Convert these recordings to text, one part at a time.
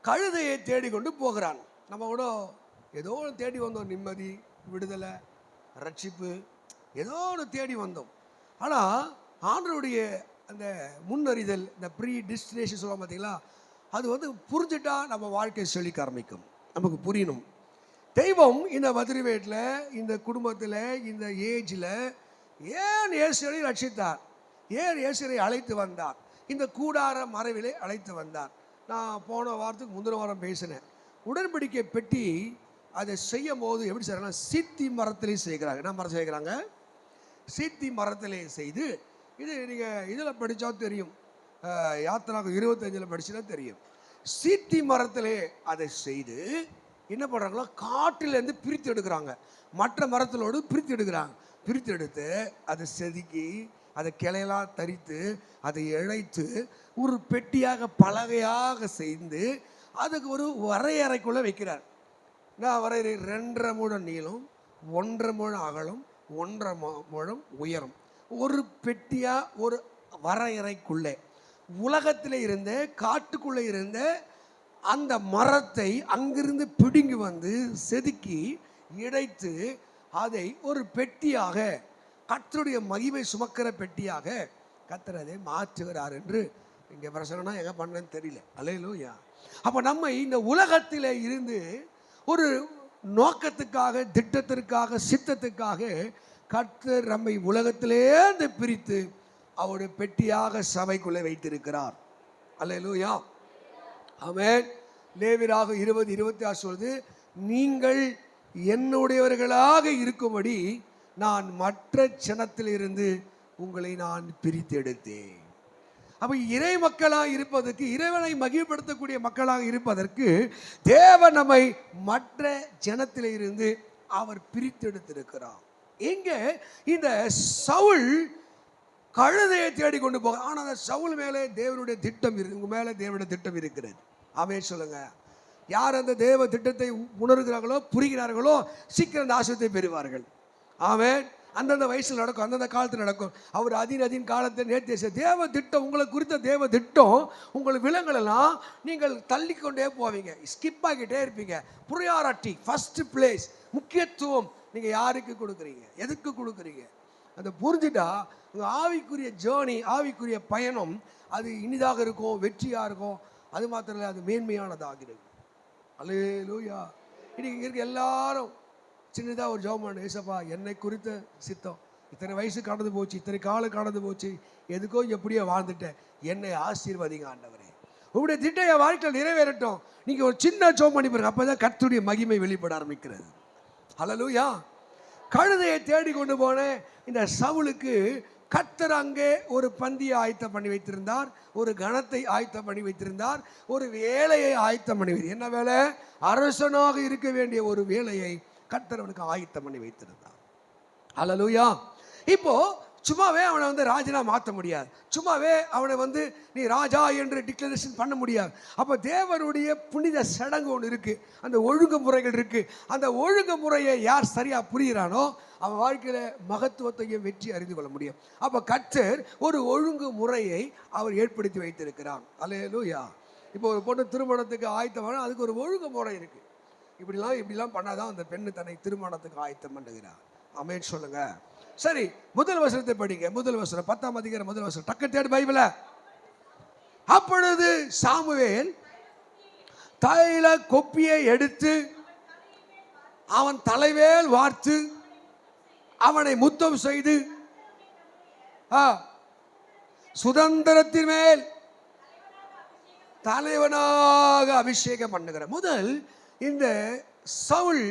கழுதையை தேடிக்கொண்டு போகிறான். நம்ம கூட ஏதோ ஒன்று தேடி வந்தோம், நிம்மதி, விடுதலை, ரட்சிப்பு, ஏதோ ஒன்று தேடி வந்தோம். ஆனால் ஆண்டவருடைய அந்த முன்னறிதல், இந்த ப்ரீ டெஸ்டினேஷன் சொல்லுவோம் பார்த்தீங்களா, அது புரிஞ்சுட்டா நம்ம வாழ்க்கையை செழிக்க ஆரம்பிக்கும். நமக்கு புரியணும், தெய்வம் இந்த மதுரைவேட்டில், இந்த குடும்பத்தில், இந்த ஏஜில் ஏன் இயேசுவை ரட்சித்தார், ஏன் இயேசுவை அழைத்து வந்தார், இந்த கூடார மறைவிலே அழைத்து வந்தார். நான் போன வாரத்துக்கு முந்தின வாரம் பேசினேன். உடன்படிக்கை பெட்டி அதை செய்யும் போது எப்படி செய்யறாங்க, சீத்தி மரத்திலே செய்கிறாங்க. என்ன மரம் செய்கிறாங்க? சீத்தி மரத்திலே செய்து, இது நீங்கள் இதில் படித்தா தெரியும், யாத்திராக 25 படிச்சுன்னா தெரியும். சீத்தி மரத்திலே அதை செய்து என்ன பண்ணுறாங்களோ, காட்டிலேருந்து பிரித்து எடுக்கிறாங்க, மற்ற மரத்திலோடு பிரித்து எடுக்கிறாங்க. பிரித்து எடுத்து அதை செதுக்கி, அதை கிளையெல்லாம் தரித்து, அதை இழைத்து ஒரு பெட்டியாக பலகையாக செய்து அதுக்கு ஒரு வரையறைக்குள்ளே வைக்கிறார். நான் வரையறை 2.5 முழம் நீளம், 1.5 முழம் அகலம், 1.5 முழம் உயரம், ஒரு பெட்டியாக ஒரு வரையறைக்குள்ளே உலகத்தில் இருந்த, காட்டுக்குள்ளே இருந்த அந்த மரத்தை அங்கிருந்து பிடுங்கி வந்து செதுக்கி இடைத்து அதை ஒரு பெட்டியாக, கர்த்தருடைய மகிமை சுமக்கிற பெட்டியாக கர்த்தர் அதை மாற்றுகிறார் என்று இங்கே பிரசனா எங்கே பண்ணேன்னு தெரியல. அல்லேலூயா. அப்போ நம்ம இந்த உலகத்தில் இருந்து ஒரு நோக்கத்துக்காக, திட்டத்திற்காக, சித்தத்துக்காக கர்த்தர் நம்மை உலகத்திலேருந்து பிரித்து அவருடைய பெட்டியாக சபைக்குள்ளே வைத்திருக்கிறார். அல்லேலூயா. ஆமென். லேவியராக 20:26 சொல்லுது, நீங்கள் என்னுடையவர்களாக இருக்கும்படி நான் மற்ற ஜனத்திலிருந்து உங்களை நான் பிரித்து எடுத்தேன். அப்போ இறை மக்களாக இருப்பதற்கு, இறைவனை மகிழ்ப்படுத்தக்கூடிய மக்களாக இருப்பதற்கு தேவன் நம்மை மற்ற ஜனத்திலிருந்து அவர் பிரித்து எடுத்திருக்கிறார். எங்கே இந்த சவுல் கழுதையை தேடிக்கொண்டு போக, ஆனால் அந்த சவுல் மேலே தேவனுடைய திட்டம் இருக்கு, உங்க மேலே தேவனுடைய திட்டம் இருக்கிறது. ஆமென் சொல்லுங்க. யார் அந்த தேவ திட்டத்தை உணர்கிறார்களோ, புரிகிறார்களோ, சீக்கிரம் அந்த ஆசீர்வாதத்தை பெறுவார்கள். ஆமென். அந்தந்த வயசில் நடக்கும், அந்தந்த காலத்தில் நடக்கும். அவர் அதின் காலத்தை நேர்த்தி தேவ திட்டம், உங்களை குறித்த தேவ திட்டம் உங்கள் விலங்குகளெல்லாம் நீங்கள் தள்ளிக்கொண்டே போவீங்க, ஸ்கிப் ஆகிட்டே இருப்பீங்க. ப்ரையாரிட்டி, ஃபர்ஸ்ட் பிளேஸ், முக்கியத்துவம் நீங்கள் யாருக்கு கொடுக்குறீங்க, எதுக்கு கொடுக்குறீங்க, அதை புரிஞ்சுட்டா உங்கள் ஆவிக்குரிய ஜேர்னி, ஆவிக்குரிய பயணம் அது இனிதாக இருக்கும், வெற்றியாக இருக்கும். அது மாத்திரம் இல்லை, அது மேன்மையானதாக இருக்கும். அல்லேலூயா. இன்னைக்கு இங்கே இருக்க எல்லாரும் சின்னதாக ஒரு ஜெபம் பண்ணு, ஏசப்பா என்னை குறித்த சித்தம், இத்தனை வயசு கடந்து போச்சு, இத்தனை காலம் கடந்து போச்சு, எதுக்கோ எப்படியோ வாழ்ந்துட்டேன், என்னை ஆசீர்வதிங்க ஆண்டவரே, உங்களுடைய திட்டம் என் வாழ்க்கையில் நிறைவேறட்டும். நீங்கள் ஒரு சின்ன ஜெபம் பண்ணி பாருங்க, அப்போ தான் கர்த்தருடைய மகிமை வெளிப்பட ஆரம்பிக்கிறது. அல்லேலூயா. கழுதையை தேடி கொண்டு போன இந்த சவுலுக்கு கர்த்தர் அங்கே ஒரு பந்தியை ஆயத்தம் பண்ணி வைத்திருந்தார், ஒரு கணத்தை ஆயத்தம் பண்ணி வைத்திருந்தார், ஒரு வேலையை ஆயத்தம் பண்ணி வைத்தார். என்ன வேலை? அரசனாக இருக்க வேண்டிய ஒரு வேலையை கர்த்தர் அவனுக்கு ஆயத்தம் பண்ணி வைத்திருந்தார். அல்லேலூயா. இப்போ சும்மாவே அவனை ராஜனா மாற்ற முடியாது, சும்மாவே அவனை நீ ராஜா என்று டிக்ளரேஷன் பண்ண முடியாது. அப்போ தேவனுடைய புனித சடங்கு ஒன்று இருக்குது, அந்த ஒழுங்குமுறைகள் இருக்குது. அந்த ஒழுங்குமுறையை யார் சரியாக புரிகிறானோ அவன் வாழ்க்கையில் மகத்துவத்தையும் வெற்றி அறிந்து கொள்ள முடியும். அப்போ கர்த்தர் ஒரு ஒழுங்கு முறையை அவர் ஏற்படுத்தி வைத்திருக்கிறான். அல்லேலூயா. இப்போ ஒரு பொண்ணு திருமணத்துக்கு ஆயத்தமான அதுக்கு ஒரு ஒழுங்கு முறை இருக்குது. இப்படிலாம் பண்ணாதான் அந்த பெண்ணு தன்னை திருமணத்துக்கு ஆயத்தம் பண்ணுகிறார். ஆமென் சொல்லுங்க. சரி, முதல் வசனத்தை படிங்க. முதல் வசனம் 10ஆம் அதிகாரம் முதல் வசனம். டக்கு தேடு பைபிள. அப்பொழுது சாமுவேல் தைல கொப்பியை எடுத்து அவன் தலைவேல் வார்த்து அவனை முத்தம் செய்து சுதந்திரத்தின் மேல் தலைவனாக அபிஷேகம் பண்ணுகிற. முதல் இந்த சவுல்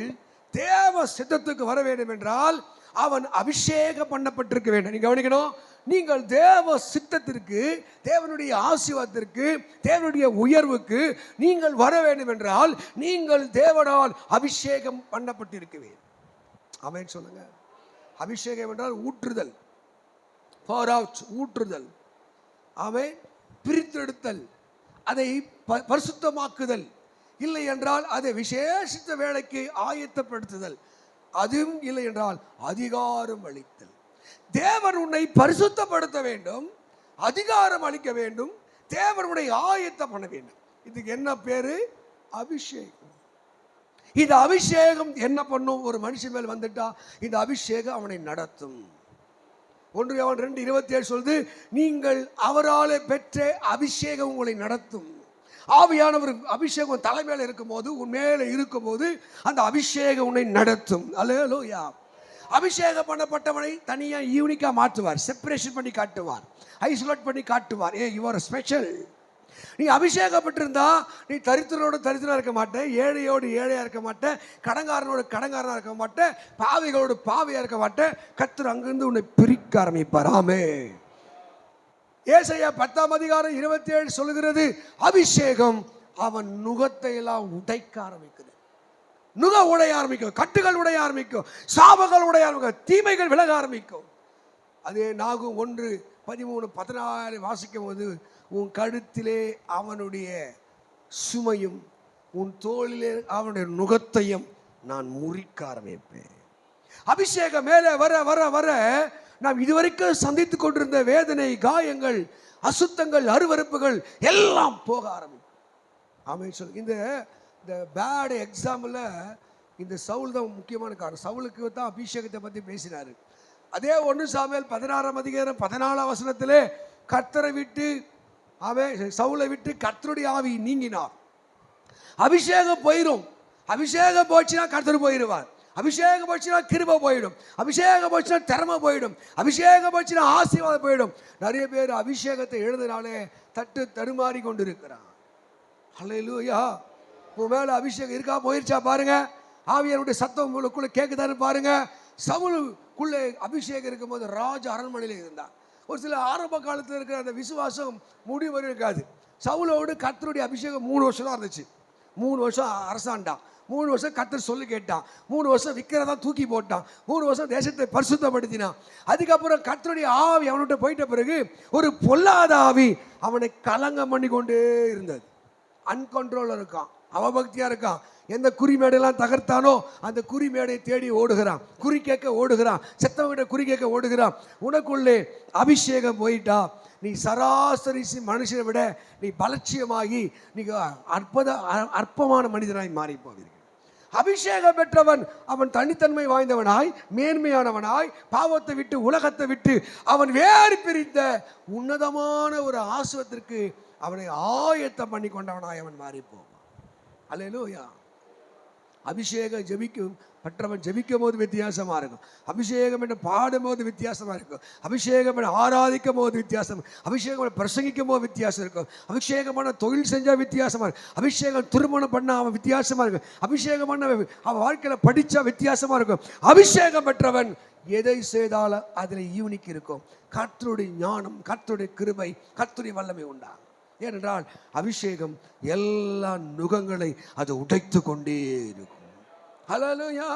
தேவ சித்தத்துக்கு வர வேண்டும் என்றால் அவன் அபிஷேகம் பண்ணப்பட்டிருக்க வேண்டும். நீங்க கவனிக்கணும், நீங்கள் தேவ சித்தத்திற்கு, தேவனுடைய ஆசீர்வாதத்திற்கு, தேவனுடைய உயர்வுக்கு நீங்கள் வர வேண்டும் என்றால் நீங்கள் தேவனால் அபிஷேகம் பண்ணப்பட்டிருக்க வேண்டும். ஆமென் சொல்லுங்க. அபிஷேகம் என்றால் ஊற்றுதல், pour out, ஊற்றுதல். ஆமென். பிரித்தெடுத்தல், அதை பரிசுத்தமாக்குதல், இல்லை என்றால் அதை விசேஷித்த வேலைக்கு ஆயத்தப்படுத்துதல், அதுவும் இல்லை என்றால் அதிகாரம் அளித்தல். தேவன் உன்னை பரிசுத்தப்படுத்த வேண்டும், அதிகாரம் அளிக்க வேண்டும், தேவனுடைய ஆயத்தம் பண்ண வேண்டும். இதுக்கு என்ன பேரு? அபிஷேகம். இந்த அபிஷேகம் என்ன பண்ணும்? ஒரு மனுஷன் மேல் வந்துட்டா இந்த அபிஷேகம் அவனை நடத்தும். 1 யோவான் 2:27 சொல்லுது, நீங்கள் அவராலே பெற்ற அபிஷேகம் உங்களை நடத்தும். ஆவியானவர் அபிஷேகம் தலைமையில இருக்கும்போது, உன் மேல இருக்கும்போது அந்த அபிஷேகம் உன்னை நடத்தும். அல்லேலூயா. அபிஷேகம் பண்ணப்பட்டவனை தனியா யூனிக்கா மாற்றுவார், செப்பரேஷன் பண்ணி காட்டுவார், ஐசோலேட் பண்ணி காட்டுவார். You are special. நீ அபிஷேகப்பட்டிருந்தா நீ தரித்திரோடு தரித்திரா இருக்க மாட்டேன், ஏழையோடு ஏழையா இருக்க மாட்டேன், கடங்காரனோடு கடங்காரனா இருக்க மாட்டேன், பாவிகளோடு பாவியா இருக்க மாட்டேன். கர்த்தர் அங்கிருந்து உன்னை பிரிக்க ஆரம்பிப்பார். ஆமென். ஏசாயா 10:27 சொல்லுகிறது, அபிஷேகம் அவன் நுகத்தை எல்லாம் உடைக்க ஆரம்பிக்குது. நுக உடைய ஆரம்பிக்கும், கட்டுகள் உடைய ஆரம்பிக்கும், சாபங்கள் உடைய ஆரம்பிக்கும், தீமைகள் விலக ஆரம்பிக்கும். அதே நாகும் 1:13-14 வாசிக்கும் போது, உன் கழுத்திலே அவனுடைய சுமையும் உன் தோளிலே அவனுடைய நுகத்தையும் நான் முறிக்க ஆரம்பிப்பேன். அபிஷேகம் மேலே வர வர வர நாம் இதுவரைக்கும் சந்தித்துக் கொண்டிருந்த வேதனை, காயங்கள், அசுத்தங்கள், அருவருப்புகள் எல்லாம் போக ஆரம்பிக்கும். ஆமென் சொல்லு. இந்த பேட் எக்ஸாம்பிள் இந்த சவுல் தான் முக்கியமான காரணம். சவுலுக்கு தான் அபிஷேகத்தை பற்றி பேசினார். அதே 1 சாமுவேல் 16:14 கர்த்தரை விட்டு சவுலை விட்டு கர்த்தருடைய ஆவி நீங்கினார். அபிஷேகம் போயிடும். அபிஷேகம் போச்சுன்னா கர்த்தர் போயிடுவார். அபிஷேகம் போச்சுன்னா கிருபை போயிடும். அபிஷேகம் போச்சுன்னா திறமை போயிடும். அபிஷேகம் போச்சுன்னா ஆசீர்வாதம் போயிடும். நிறைய பேர் அபிஷேகத்தை எழுதினாலே தட்டு தடுமாறி கொண்டு இருக்கிறான். ஹல்லேலூயா. உன் மேல அபிஷேகம் இருக்கா போயிருச்சா பாருங்க. ஆவியானுடைய சத்தம் உங்களுக்குள்ள கேட்குதான்னு பாருங்க. சவுலுக்குள்ளே அபிஷேகம் இருக்கும்போது ராஜ அரண்மனையில் இருந்தார். ஒரு சில ஆரம்ப காலத்தில் இருக்கிற அந்த விசுவாசம் முடிவு இருக்காது. சவுலோடு கர்த்தருடைய அபிஷேகம் 3 வருஷம் தான் இருந்துச்சு. 3 வருஷம் அரசாண்டான். 3 வருஷம் கர்த்தர் சொல்லி கேட்டான். 3 வருஷம் விக்கிரதா தூக்கி போட்டான். 3 வருஷம் தேசத்தை பரிசுத்தப்படுத்தினான். அதுக்கப்புறம் கர்த்தருடைய ஆவி அவன்கிட்ட போயிட்ட பிறகு ஒரு பொல்லாத ஆவி அவனை கலங்கம் பண்ணி கொண்டே இருந்தது. அன்கண்ட்ரோல் இருக்கான், அவபக்தியா இருக்கான். எந்த குறிமேடெல்லாம் தகர்த்தானோ அந்த குறிமேடை தேடி ஓடுகிறான், குறி கேட்க ஓடுகிறான், செத்தவங்கிட்ட குறி கேட்க ஓடுகிறான். உனக்குள்ளே அபிஷேகம் போயிட்டா நீ சராசரி மனுஷனை விட நீ பலட்சியமாகி நீ அற்பமான மனிதனாய் மாறி போவீர்கள். அபிஷேகம் பெற்றவன் அவன் தனித்தன்மை வாய்ந்தவனாய், மேன்மையானவனாய், பாவத்தை விட்டு உலகத்தை விட்டு அவன் வேறு பிரிந்த உன்னதமான ஒரு ஆசுவத்திற்கு அவனை ஆயத்தம் பண்ணி கொண்டவனாய் அவன் மாறி போவான். அல்லேலூயா. அபிஷேகம் ஜெபிக்கும் பெற்றவன் ஜெபிக்கும் போது வித்தியாசமா இருக்கும். அபிஷேகம் என்று பாடும் போது வித்தியாசமா இருக்கும். அபிஷேகம் என்று ஆராதிக்கும் போது வித்தியாசம், அபிஷேகம் பிரசங்கிக்கும் போது வித்தியாசம் இருக்கும். அபிஷேகம் பண்ண தொழில் செஞ்சா வித்தியாசமா இருக்கும். அபிஷேகம் திருமணம் பண்ண அவன் வித்தியாசமா இருக்கும். அபிஷேகம் பண்ண அவன் வாழ்க்கையில படிச்சா வித்தியாசமா இருக்கும். அபிஷேகம் பெற்றவன் எதை செய்தாலும் அதில் யூனிக் இருக்கும். கர்த்தருடைய ஞானம், கர்த்தருடைய கிருபை, கர்த்தருடைய வல்லமை உண்டா. ஏனென்றால் அபிஷேகம் எல்லா நுகங்களை அது உடைத்து கொண்டே இருக்கும். ஹல்லேலூயா.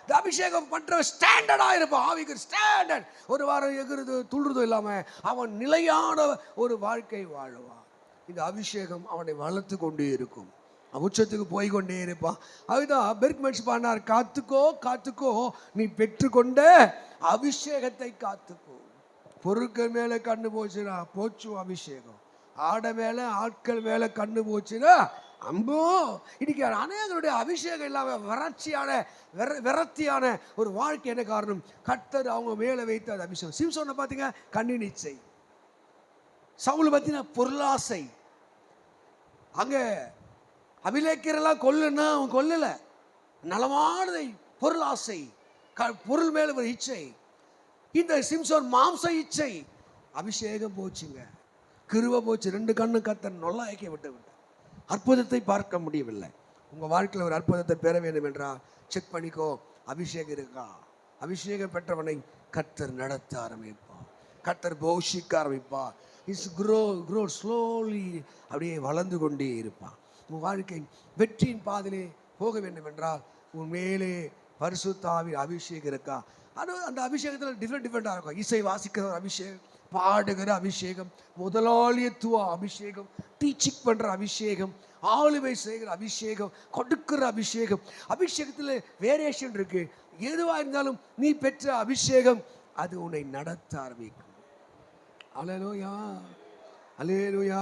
இந்த அபிஷேகம் பண்ற ஸ்டாண்டர்டா இருப்பான். ஆவிக்கு ஸ்டாண்டர்ட். ஒரு வாரம் எகுறது துள்ளுறது இல்லாம அவன் நிலையான ஒரு வாழ்க்கை வாழ்வான். இந்த அபிஷேகம் அவனை வளர்த்து கொண்டே இருக்கும். உச்சத்துக்கு போய் கொண்டே இருப்பான். அதுதான் பெர்க்மென்ஸ் பண்ணார், காத்துக்கோ காத்துக்கோ நீ பெற்றுக்கொண்ட அபிஷேகத்தை காத்துக்கோ. பொருட்கள் மேல கண்ணு போச்சுன்னா போச்சு அபிஷேகம். ஆடை மேல ஆட்கள் மேல கண்ணு போச்சுன்னா அம்போ. இன்னைக்கு அநேகருடைய அபிஷேகம் இல்லாம விரக்தியான ஒரு வாழ்க்கை. என்ன காரணம்? கர்த்தர் அவங்க மேல வைத்த அந்த அபிஷேகம். சிம்சோனை பாத்தீங்க, கண்ணின் இச்சை. சவுல் பாத்தீங்கன்னா பொருளாசை. அங்க அபிலேக்கரெல்லாம் கொல்லுன்னா அவன் கொல்லல, நலமானதை பொருளாசை, பொருள் மேல ஒரு இச்சை. இந்த சிம்சோன் மாம்ச இச்சை. அபிஷேகம் போச்சுங்க, கிருபை போச்சு. 2 கண்ணு கர்த்தர் நொல்லாக்கி விட்டு விட்டார். அற்புதத்தை பார்க்க முடியவில்லை. உங்கள் வாழ்க்கையில் ஒரு அற்புதத்தை பெற வேண்டும் என்றால் செக் பண்ணிக்கோ, அபிஷேகம் இருக்கா. அபிஷேகம் பெற்றவனை கர்த்தர் நடத்த ஆரம்பிப்பார், கர்த்தர் போஷிக்க ஆரம்பிப்பார். இஸ் க்ரோ ஸ்லோலி, அப்படியே வளர்ந்து கொண்டே இருப்பான். உன் வாழ்க்கை வெற்றியின் பாதையிலே போக வேண்டும் என்றால் உன் மேலே பரிசுத்த ஆவியின் அபிஷேகம் இருக்கா. அந்த அபிஷேகத்தில் டிஃப்ரெண்டாக இருக்கும். இசை வாசிக்கிற அபிஷேகம், பாடுகிற அபிஷேகம், முதலாளியத்துவ அபிஷேகம், டீச்சிங் பண்ற அபிஷேகம், ஆளுமை செய்கிற அபிஷேகம், கொடுக்கிற அபிஷேகம். அபிஷேகத்தில் வேரியேஷன் இருக்கு. எதுவாக இருந்தாலும் நீ பெற்ற அபிஷேகம் அது உன்னை நடத்த ஆரம்பிக்கும். அல்லேலூயா. அல்லேலூயா.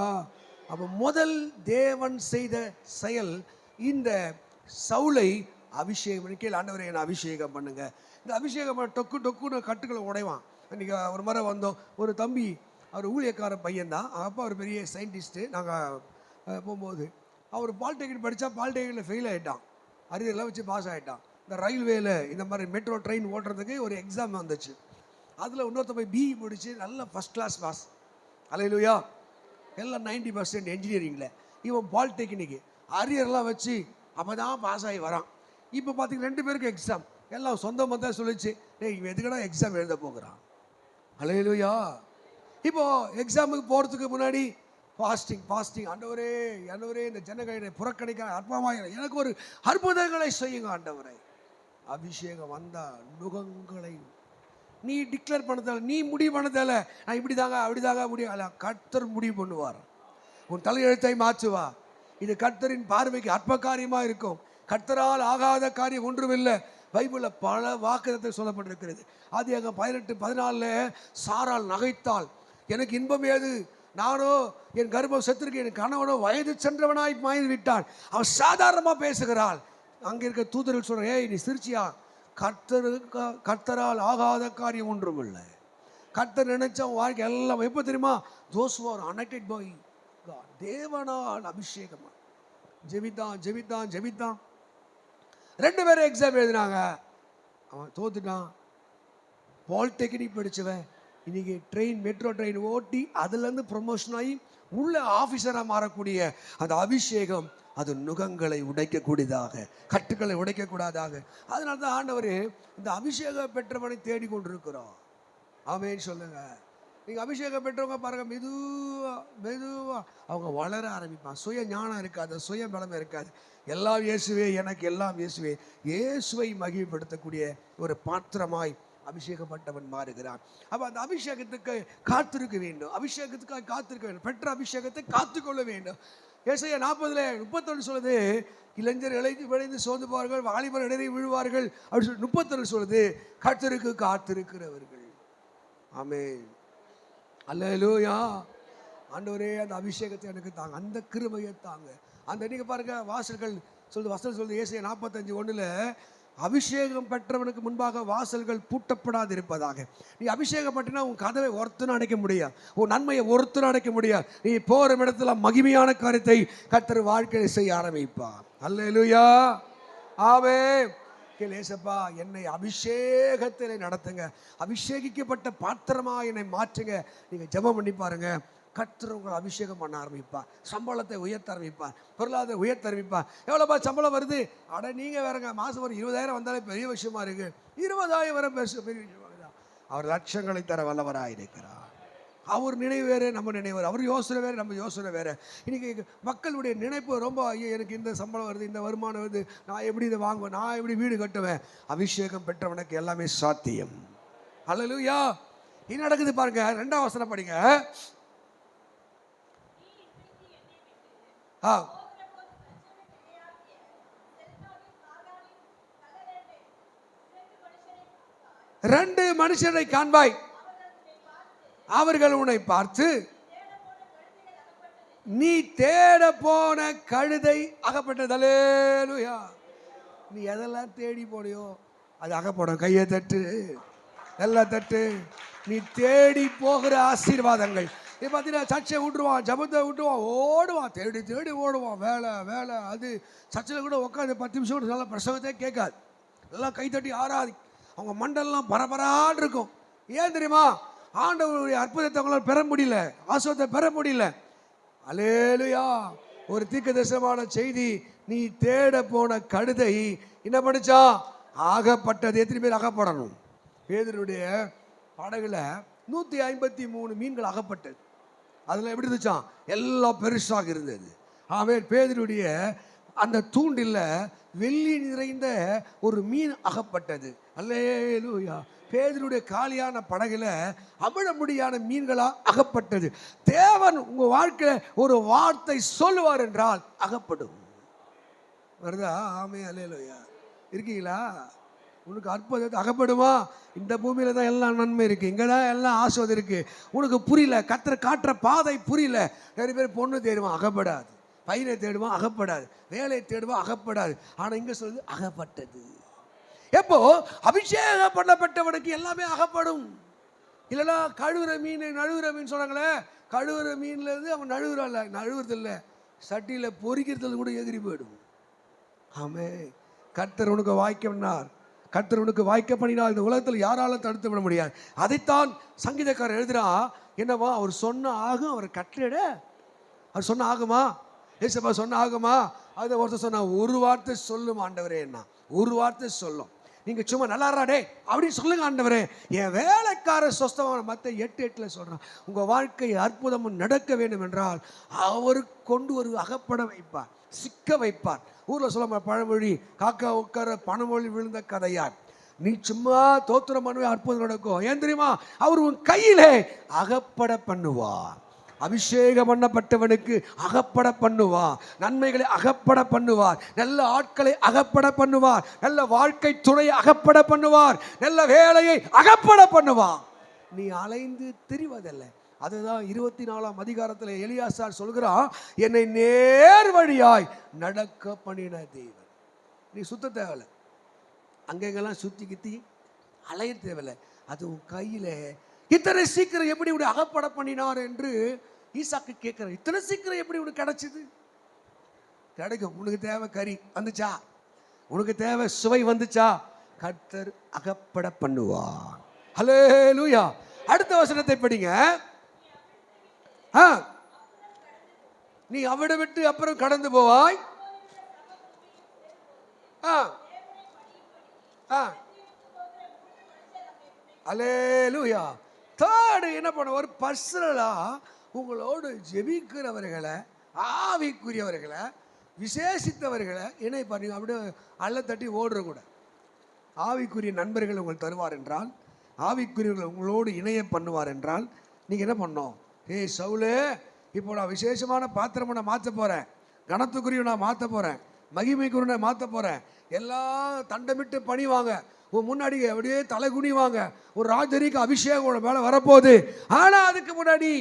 அப்போ முதல் தேவன் செய்த செயல் இந்த சவுலை அபிஷேகம் பண்ணி, கீழே ஆண்டவரை என்னை அபிஷேகம் பண்ணுங்க. இந்த அபிஷேகம் பண்ண டொக்கு டொக்குன்னு கட்டுக்களை உடைவான். இன்றைக்கி ஒரு முறை வந்தோம், ஒரு தம்பி, அவர் ஊழியக்கார பையன்தான், அப்போ அவர் பெரிய சயின்டிஸ்ட்டு. நாங்கள் போகும்போது அவர் பாலிடெக்னிக் படித்தா பாலிடெக்னிக்கில் ஃபெயில் ஆகிட்டான், அரியர்லாம் வச்சு பாஸ் ஆகிட்டான். இந்த ரயில்வேல இந்த மாதிரி மெட்ரோ ட்ரெயின் ஓட்டுறதுக்கு ஒரு எக்ஸாம் வந்துச்சு. அதில் இன்னொருத்த போய் பிஇ முடிச்சு நல்ல ஃபஸ்ட் கிளாஸ் பாஸ். அல்லேலூயா. எல்லாம் 90% என்ஜினியரிங்கில், இவன் பாலிடெக்னிக்கு அரியர்லாம் வச்சு அப்போ தான் பாஸ் ஆகி வரான். இப்போ பார்த்தீங்கன்னா 2 பேருக்கு எக்ஸாம். எல்லாம் சொந்த மொத்தம் சொல்லிச்சு, டேய் இவன் எதுக்கடா எக்ஸாம் எழுத போகிறான். அல்லேலூயா. இப்போது எக்ஸாமுக்கு போகிறதுக்கு முன்னாடி ஃபாஸ்டிங் ஆண்டவரே இந்த ஜனங்களை புறக்கணிக்க அற்பமாக எனக்கு ஒரு அற்புதங்களை செய்யுங்க ஆண்டவரை. அபிஷேகம் வந்தால் நுகங்களை நீ டிக்ளேர் பண்ணதால, நீ முடிவு பண்ணதால நான் இப்படி தாங்க அப்படி தாங்க முடியல. கர்த்தர் முடிவு பண்ணுவார். உன் தலையெழுத்தை மாற்றுவா. இது கர்த்தரின் பார்வைக்கு அற்ப காரியமாக இருக்கும். கர்த்தரால் ஆகாத காரியம் ஒன்றுமில்லை. பைபிளில் பல வாக்குத்தத்தை சொல்லப்பட்டிருக்கிறது. அது எங்கள் 18-14 சாரால் நகைத்தாள், எனக்கு இன்பம் ஏது, நானோ என் கர்ப்பம் செத்துருக்கு, என் கணவனோ வயது சென்றவனாய் மாறி விட்டான். அவன் சாதாரணமாக பேசுகிறாள். அங்கே இருக்க தூதர்கள் சொல்கிறேன், ஏய் நீ சிரிச்சியா, கர்த்தரால் ஆகாத காரியம் ஒன்றும் இல்லை. கர்த்தர் நினைச்ச வாழ்க்கை எல்லாம் எப்போ தெரியுமா? Those who are anointed by God, தேவனால் அபிஷேகம். ஜெபித்தான் 2 பேரும் எக்ஸாம் எழுதினாங்க, அவன் தோத்துட்டான். பாலிடெக்னிக் படித்தவன் இன்னைக்கு மெட்ரோ ட்ரெயின் ஓட்டி அதுலேருந்து ப்ரொமோஷன் ஆகி உள்ள ஆஃபீஸராக மாறக்கூடிய அந்த அபிஷேகம், அது நுகங்களை உடைக்கக்கூடியதாக, கட்டுக்களை உடைக்கக்கூடாதாக. அதனால தான் ஆண்டவர் இந்த அபிஷேகம் பெற்றவனை தேடி கொண்டிருக்கிறோம். ஆமென் சொல்லுங்க. நீங்கள் அபிஷேகம் பெற்றவங்க பாருங்கள், மெதுவாக அவங்க வளர ஆரம்பிப்பான். சுய ஞானம் இருக்காது, சுய பலமே இருக்காது. எல்லாம் இயேசுவே எனக்கு, எல்லாம் இயேசுவே. இயேசுவை மகிமைப்படுத்தக்கூடிய ஒரு பாத்திரமாய் அபிஷேகப்பட்டவன் மாறுகிறான். அப்போ அந்த அபிஷேகத்துக்கு காத்திருக்க வேண்டும், அபிஷேகத்துக்காக காத்திருக்க வேண்டும், பெற்ற அபிஷேகத்தை காத்துக்கொள்ள வேண்டும். ஏசாயா 40:31 சொல்லுது, இளைஞர் விளைந்து சோர்ந்து போவார்கள், வாலிபர் இடறி விழுவார்கள் அப்படின்னு சொல்லி 32 சொல்லுது, கர்த்தருக்கு காத்திருக்கிறவர்கள். ஆமென். அல்லேலூயா. ஆண்டவரே அந்த அபிஷேகத்தை எனக்கு தாங்க, அந்த கிருபையை தாங்க. அந்த நீங்கள் பாருங்க, வாசல்கள் சொல்லுது, வசனம் சொல்லுது ஏசாயா 45:1, அபிஷேகம் பெற்றவனுக்கு முன்பாக வாசல்கள் பூட்டப்படாது இருப்பதாக. நீ அபிஷேகம் பற்றினா உன் கதவை ஒருத்தனும் அடைக்க முடியாது, உன் நன்மையை ஒருத்தனும் அடைக்க முடியாது. நீ போகிற இடத்துல மகிமையான காரியத்தை கர்த்தர் வாழ்க்கையை செய்ய ஆரம்பிப்பார். அல்லேலூயா. ஆமென். ஏசப்பா என்னை அபிஷேகத்திலே நடத்துங்க, அபிஷேகிக்கப்பட்ட பாத்திரமா என்னை மாற்றுங்க. நீங்கள் ஜெபம் பண்ணி பாருங்க, கர்த்தர் உங்களை அபிஷேகம் பண்ண ஆரம்பிப்பார். சம்பளத்தை உயர்த்த ஆரம்பிப்பார், பொருளாதார உயர்த்த ஆரம்பிப்பார். எவ்வளோப்பா சம்பளம் வருது? அட நீங்கள் வேறங்க, மாதம் ஒரு 20,000 வந்தாலே பெரிய விஷயமா இருக்கு. 20,000 வர பெரிய விஷயமா தான். அவர் லட்சங்களை தர வல்லவராக இருக்கிறார். அவர் நினைவு வேறு, நம்ம நினைவு வேறு. அவர் யோசனை வேறு, நம்ம யோசனை வேறு. இன்றைக்கி மக்களுடைய நினைப்பு ரொம்ப, ஐயோ எனக்கு இந்த சம்பளம் வருது, இந்த வருமானம் வருது, நான் எப்படி இதை வாங்குவேன், நான் எப்படி வீடு கட்டுவேன். அபிஷேகம் பெற்றவனுக்கு எல்லாமே சாத்தியம். அல்லேலூயா. இது நடக்குது பாருங்க. 2ஆம் வசனம் படிங்க. ரெண்டு மனுஷரை காண்பாய், அவர்கள் உன்னை பார்த்து, நீ தேட போன கழுதை அகப்பட்டது. அல்லேலூயா. நீ எதெல்லாம் தேடி போனியோ அது அகப்படும். கையை தட்டு, எல்லாம் தட்டு. நீ தேடி போகிற ஆசீர்வாதங்கள். இப்போ பார்த்தீங்கன்னா சர்ச்சை விட்டுருவான், ஜபத்தை விட்டுருவான், ஓடுவான், தேடி தேடி ஓடுவான். வேலை அது சர்ச்சில் கூட உட்காந்து 10 நிமிஷம் கூட நல்ல பிரசவத்தே கேட்காது. எல்லாம் கைத்தட்டி ஆராதி, அவங்க மண்டெல்லாம் பரபரான்னு இருக்கும். ஏன் தெரியுமா? ஆண்டவருடைய அற்புதத்தை அவங்களால் பெற முடியல, ஆசீர்வாதத்தை பெற முடியல. அல்லேலூயா. ஒரு தீர்க்கதரிசனமான செய்தி, நீ தேட போன கழுதை என்ன படிச்சா? ஆகப்பட்டது. எத்தனை பேர் அகப்படணும்? பேதுருடைய படகுல 153 மீன்கள் அகப்பட்டது. அதில் எப்படி இருந்துச்சான்? எல்லாம் பெருசாக இருந்தது. ஆமென். பேதுருடைய அந்த தூண்டில் வெள்ளி நிறைந்த ஒரு மீன் அகப்பட்டது. அல்லேலூயா. பேதுருடைய காலியான படகுல அமிழமுடியான மீன்களா அகப்பட்டது. தேவன் உங்க வாழ்க்கையில் ஒரு வார்த்தை சொல்லுவார் என்றால் அகப்படும். வருதா? ஆமே. அல்லேலூயா. இருக்கீங்களா? உனக்கு அற்புதத்தை அகப்படுமா? இந்த பூமியில தான் எல்லாம் நன்மை இருக்கு, இங்கே தான் எல்லாம் ஆஸ்வதம் இருக்கு. உனக்கு புரியல, கர்த்தர் காட்டுற பாதை புரியல. நிறைய பேர் பொண்ணு தேடுவான், அகப்படாது. பையனை தேடுவான், அகப்படாது. வேலையை தேடுவான், அகப்படாது. ஆனால் இங்கே சொல்லுது அகப்பட்டது. எப்போ அபிஷேகம் பண்ணப்பட்டவனுக்கு எல்லாமே அகப்படும். இல்லைன்னா கழுவுற மீன் நழுவுற மீன் சொன்னாங்களே, கழுவுற மீன்ல இருந்து அவன் நழுவுறது இல்லை, சட்டியில் பொறிக்கிறது கூட எகிரி போயிடும். ஆமே. கர்த்தர் உனக்கு வாய்க்கனார், கர்த்தர் உனக்கு வாய்க்க பண்ணினால் இந்த உலகத்தில் யாராலும் தடுத்து விட முடியாது. அதைத்தான் சங்கீதக்காரர் எழுதுறா. என்னவா? அவர் சொன்ன ஆகும், அவர் கட்டளையிட அவர் சொன்ன ஆகுமா? ஏசப்பா சொன்ன ஆகுமா? அதை ஒருத்தர் சொன்னா, ஒரு வார்த்தை சொல்லும் ஆண்டவரே, என்ன ஒரு வார்த்தை சொல்லும். நீங்கள் சும்மா நல்லாறாடே அப்படின்னு சொல்லுங்க ஆண்டவரே. என் வேலைக்கார சொஸ்தமான மற்ற 8:8 சொல்கிறான். உங்கள் வாழ்க்கை அற்புதமும் நடக்க வேண்டும் என்றால் அவருக்கு கொண்டு ஒரு அகப்பட வைப்பார், சிக்க வைப்பார். ஊரில் சொல்ல பழமொழி, காக்கா உட்கார பணமொழி விழுந்த கதையார். நீ சும்மா தோத்திரம் பண்ணுவே, அற்புதம் நடக்கும். ஏன் தெரியுமா? அவர் உன் கையிலே அகப்பட பண்ணுவார். அபிஷேகம் பண்ணப்பட்டவனுக்கு அகப்பட பண்ணுவார், நன்மைகளை அகப்பட பண்ணுவார், நல்ல ஆட்களை அகப்பட பண்ணுவார், நல்ல வாழ்க்கை துணையை அகப்பட பண்ணுவார், நல்ல வேலையை அகப்பட பண்ணுவார். நீ அலைந்து திரிவதில்லை. அதுதான் 24ஆம் அதிகாரத்தில் எலியாசார் சொல்கிறான், என்னை நேர் வழியாய் நடக்க பண்ணின தேவன். நீ சுத்த தேவையில்லை, அங்கெங்கெல்லாம் சுத்தி கித்தி அலைய தேவையில்லை. அது உன் கையில. இத்தனை சீக்கிரம் எப்படி இப்படி அகப்பட பண்ணினார் என்று ஈசாக்கு கேட்கிற. இத்தனை சீக்கிரம் எப்படி உனக்கு கிடைச்சது? கிடைக்கும். உனக்கு தேவை கறி வந்துச்சா, உனக்கு தேவை சுவை வந்துச்சா, கர்த்தர் அகப்பட பண்ணுவார். ஹல்லேலூயா. அடுத்த வசனத்தை படிங்க. நீ அவனை விட்டு அப்புறம் கடந்து போவாய். ஹல்லேலூயா. தேர்டு என்ன பண்ண, ஒரு பர்சனலா உங்களோடு ஜெபிக்கிறவர்களை, ஆவிக்குரியவர்களை, விசேஷித்தவர்களை இணை பண்ணி அப்படியே அள்ள தட்டி ஓடுற கூட. ஆவிக்குரிய நண்பர்கள் உங்களுக்கு தருவார் என்றால், ஆவிக்குரியவர்கள் உங்களோடு இணைய பண்ணுவார் என்றால், நீங்கள் என்ன பண்ணோம்? ஏய் சவுலே, இப்போ நான் விசேஷமான பாத்திரமை நான் மாற்ற போகிறேன், கனத்துக்குரிய நான் மாற்ற போகிறேன், மகிமைக்குரிய நான் மாற்ற போகிறேன். எல்லாம் தண்டமிட்டு பணிவாங்க, உன் முன்னாடி அப்படியே தலை குனிவாங்க. ஒரு ராஜரிக அபிஷேகம் மேலே வரப்போகுது. ஆனால் அதுக்கு முன்னாடி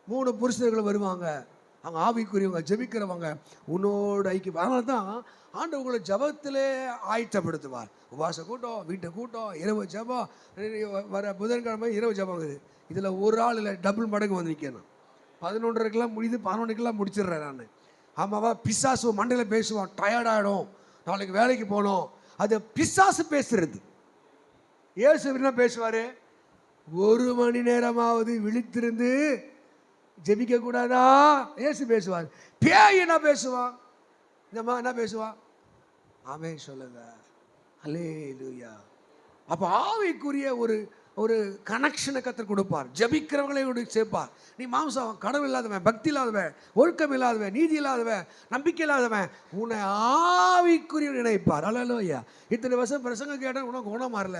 3 புருஷர்கள் வருவாங்க. அவங்க ஆவிக்குரியவங்க, ஜெபிக்கிறவங்க, உன்னோட ஐக்கியம். அதனால தான் ஆண்டவர் உங்களை ஜபத்திலே ஆயத்தப்படுத்துவார். உபாச கூட்டம், வீட்டை கூட்டம், இரவு ஜபம். வர புதன்கிழமை இரவு ஜபங்குது. இதில் ஒரு ஆள் இல்லை, டபுள் மடங்கு வந்து நிற்கணும். 11:30 முடியுது, 11 முடிச்சிடுறேன் நான். ஆமாவா? பிசாசு மண்டையில் பேசுவான், டயர்டாகிடும், நாளைக்கு வேலைக்கு போகணும். அது பிசாசு பேசுறது. ஏசு என்ன பேசுவார்? 1 மணி நேரமாவது விழித்திருந்து ஜெபிக்க கூடாதா? ஏசு பேசுவார். பேய் என்ன பேசுவான்? இந்த என்ன பேசுவான்? ஆமென் சொல்லுங்க. அல்லேலூயா. அப்ப ஆவிக்குரிய ஒரு கனெக்ஷனை கர்த்தர் கொடுப்பார். ஜபிக்கிறவங்களை சேர்ப்பார். நீ மாம்சம், கடவுள் இல்லாதவன், பக்தி இல்லாதவன், ஒழுக்கம் இல்லாதவன், நீதி இல்லாதவன், நம்பிக்கை இல்லாதவன், உன்னை ஆவிக்குரிய நினைப்பார். அல்லேலூயா. இத்தனை வருஷம் பிரசங்க கேட்டால் உனக்கு குணம் மாறல.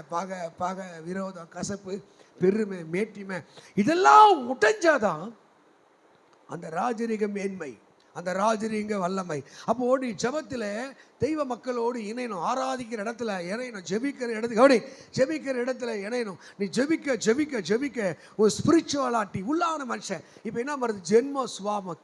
பாக விரோதம், கசப்பு, பெருமை, மேட்டிமை, இதெல்லாம் உடைஞ்சாதான் அந்த ராஜரீக மேன்மை, அந்த ராஜரீக வல்லமை. அப்போ நீ ஜபத்தில் தெய்வ மக்களோடு இணையணும். ஆராதிக்கிற இடத்துல இணையணும், ஜெபிக்கிற இடத்துல ஜெபிக்கிற இடத்துல இணையணும். நீ ஜெபிக்க ஜெபிக்க ஜெபிக்க ஒரு ஸ்பிரிச்சுவலாட்டி உள்ளான மனுஷன். இப்போ என்ன பண்ணுறது? ஜென்ம சுவாமம்,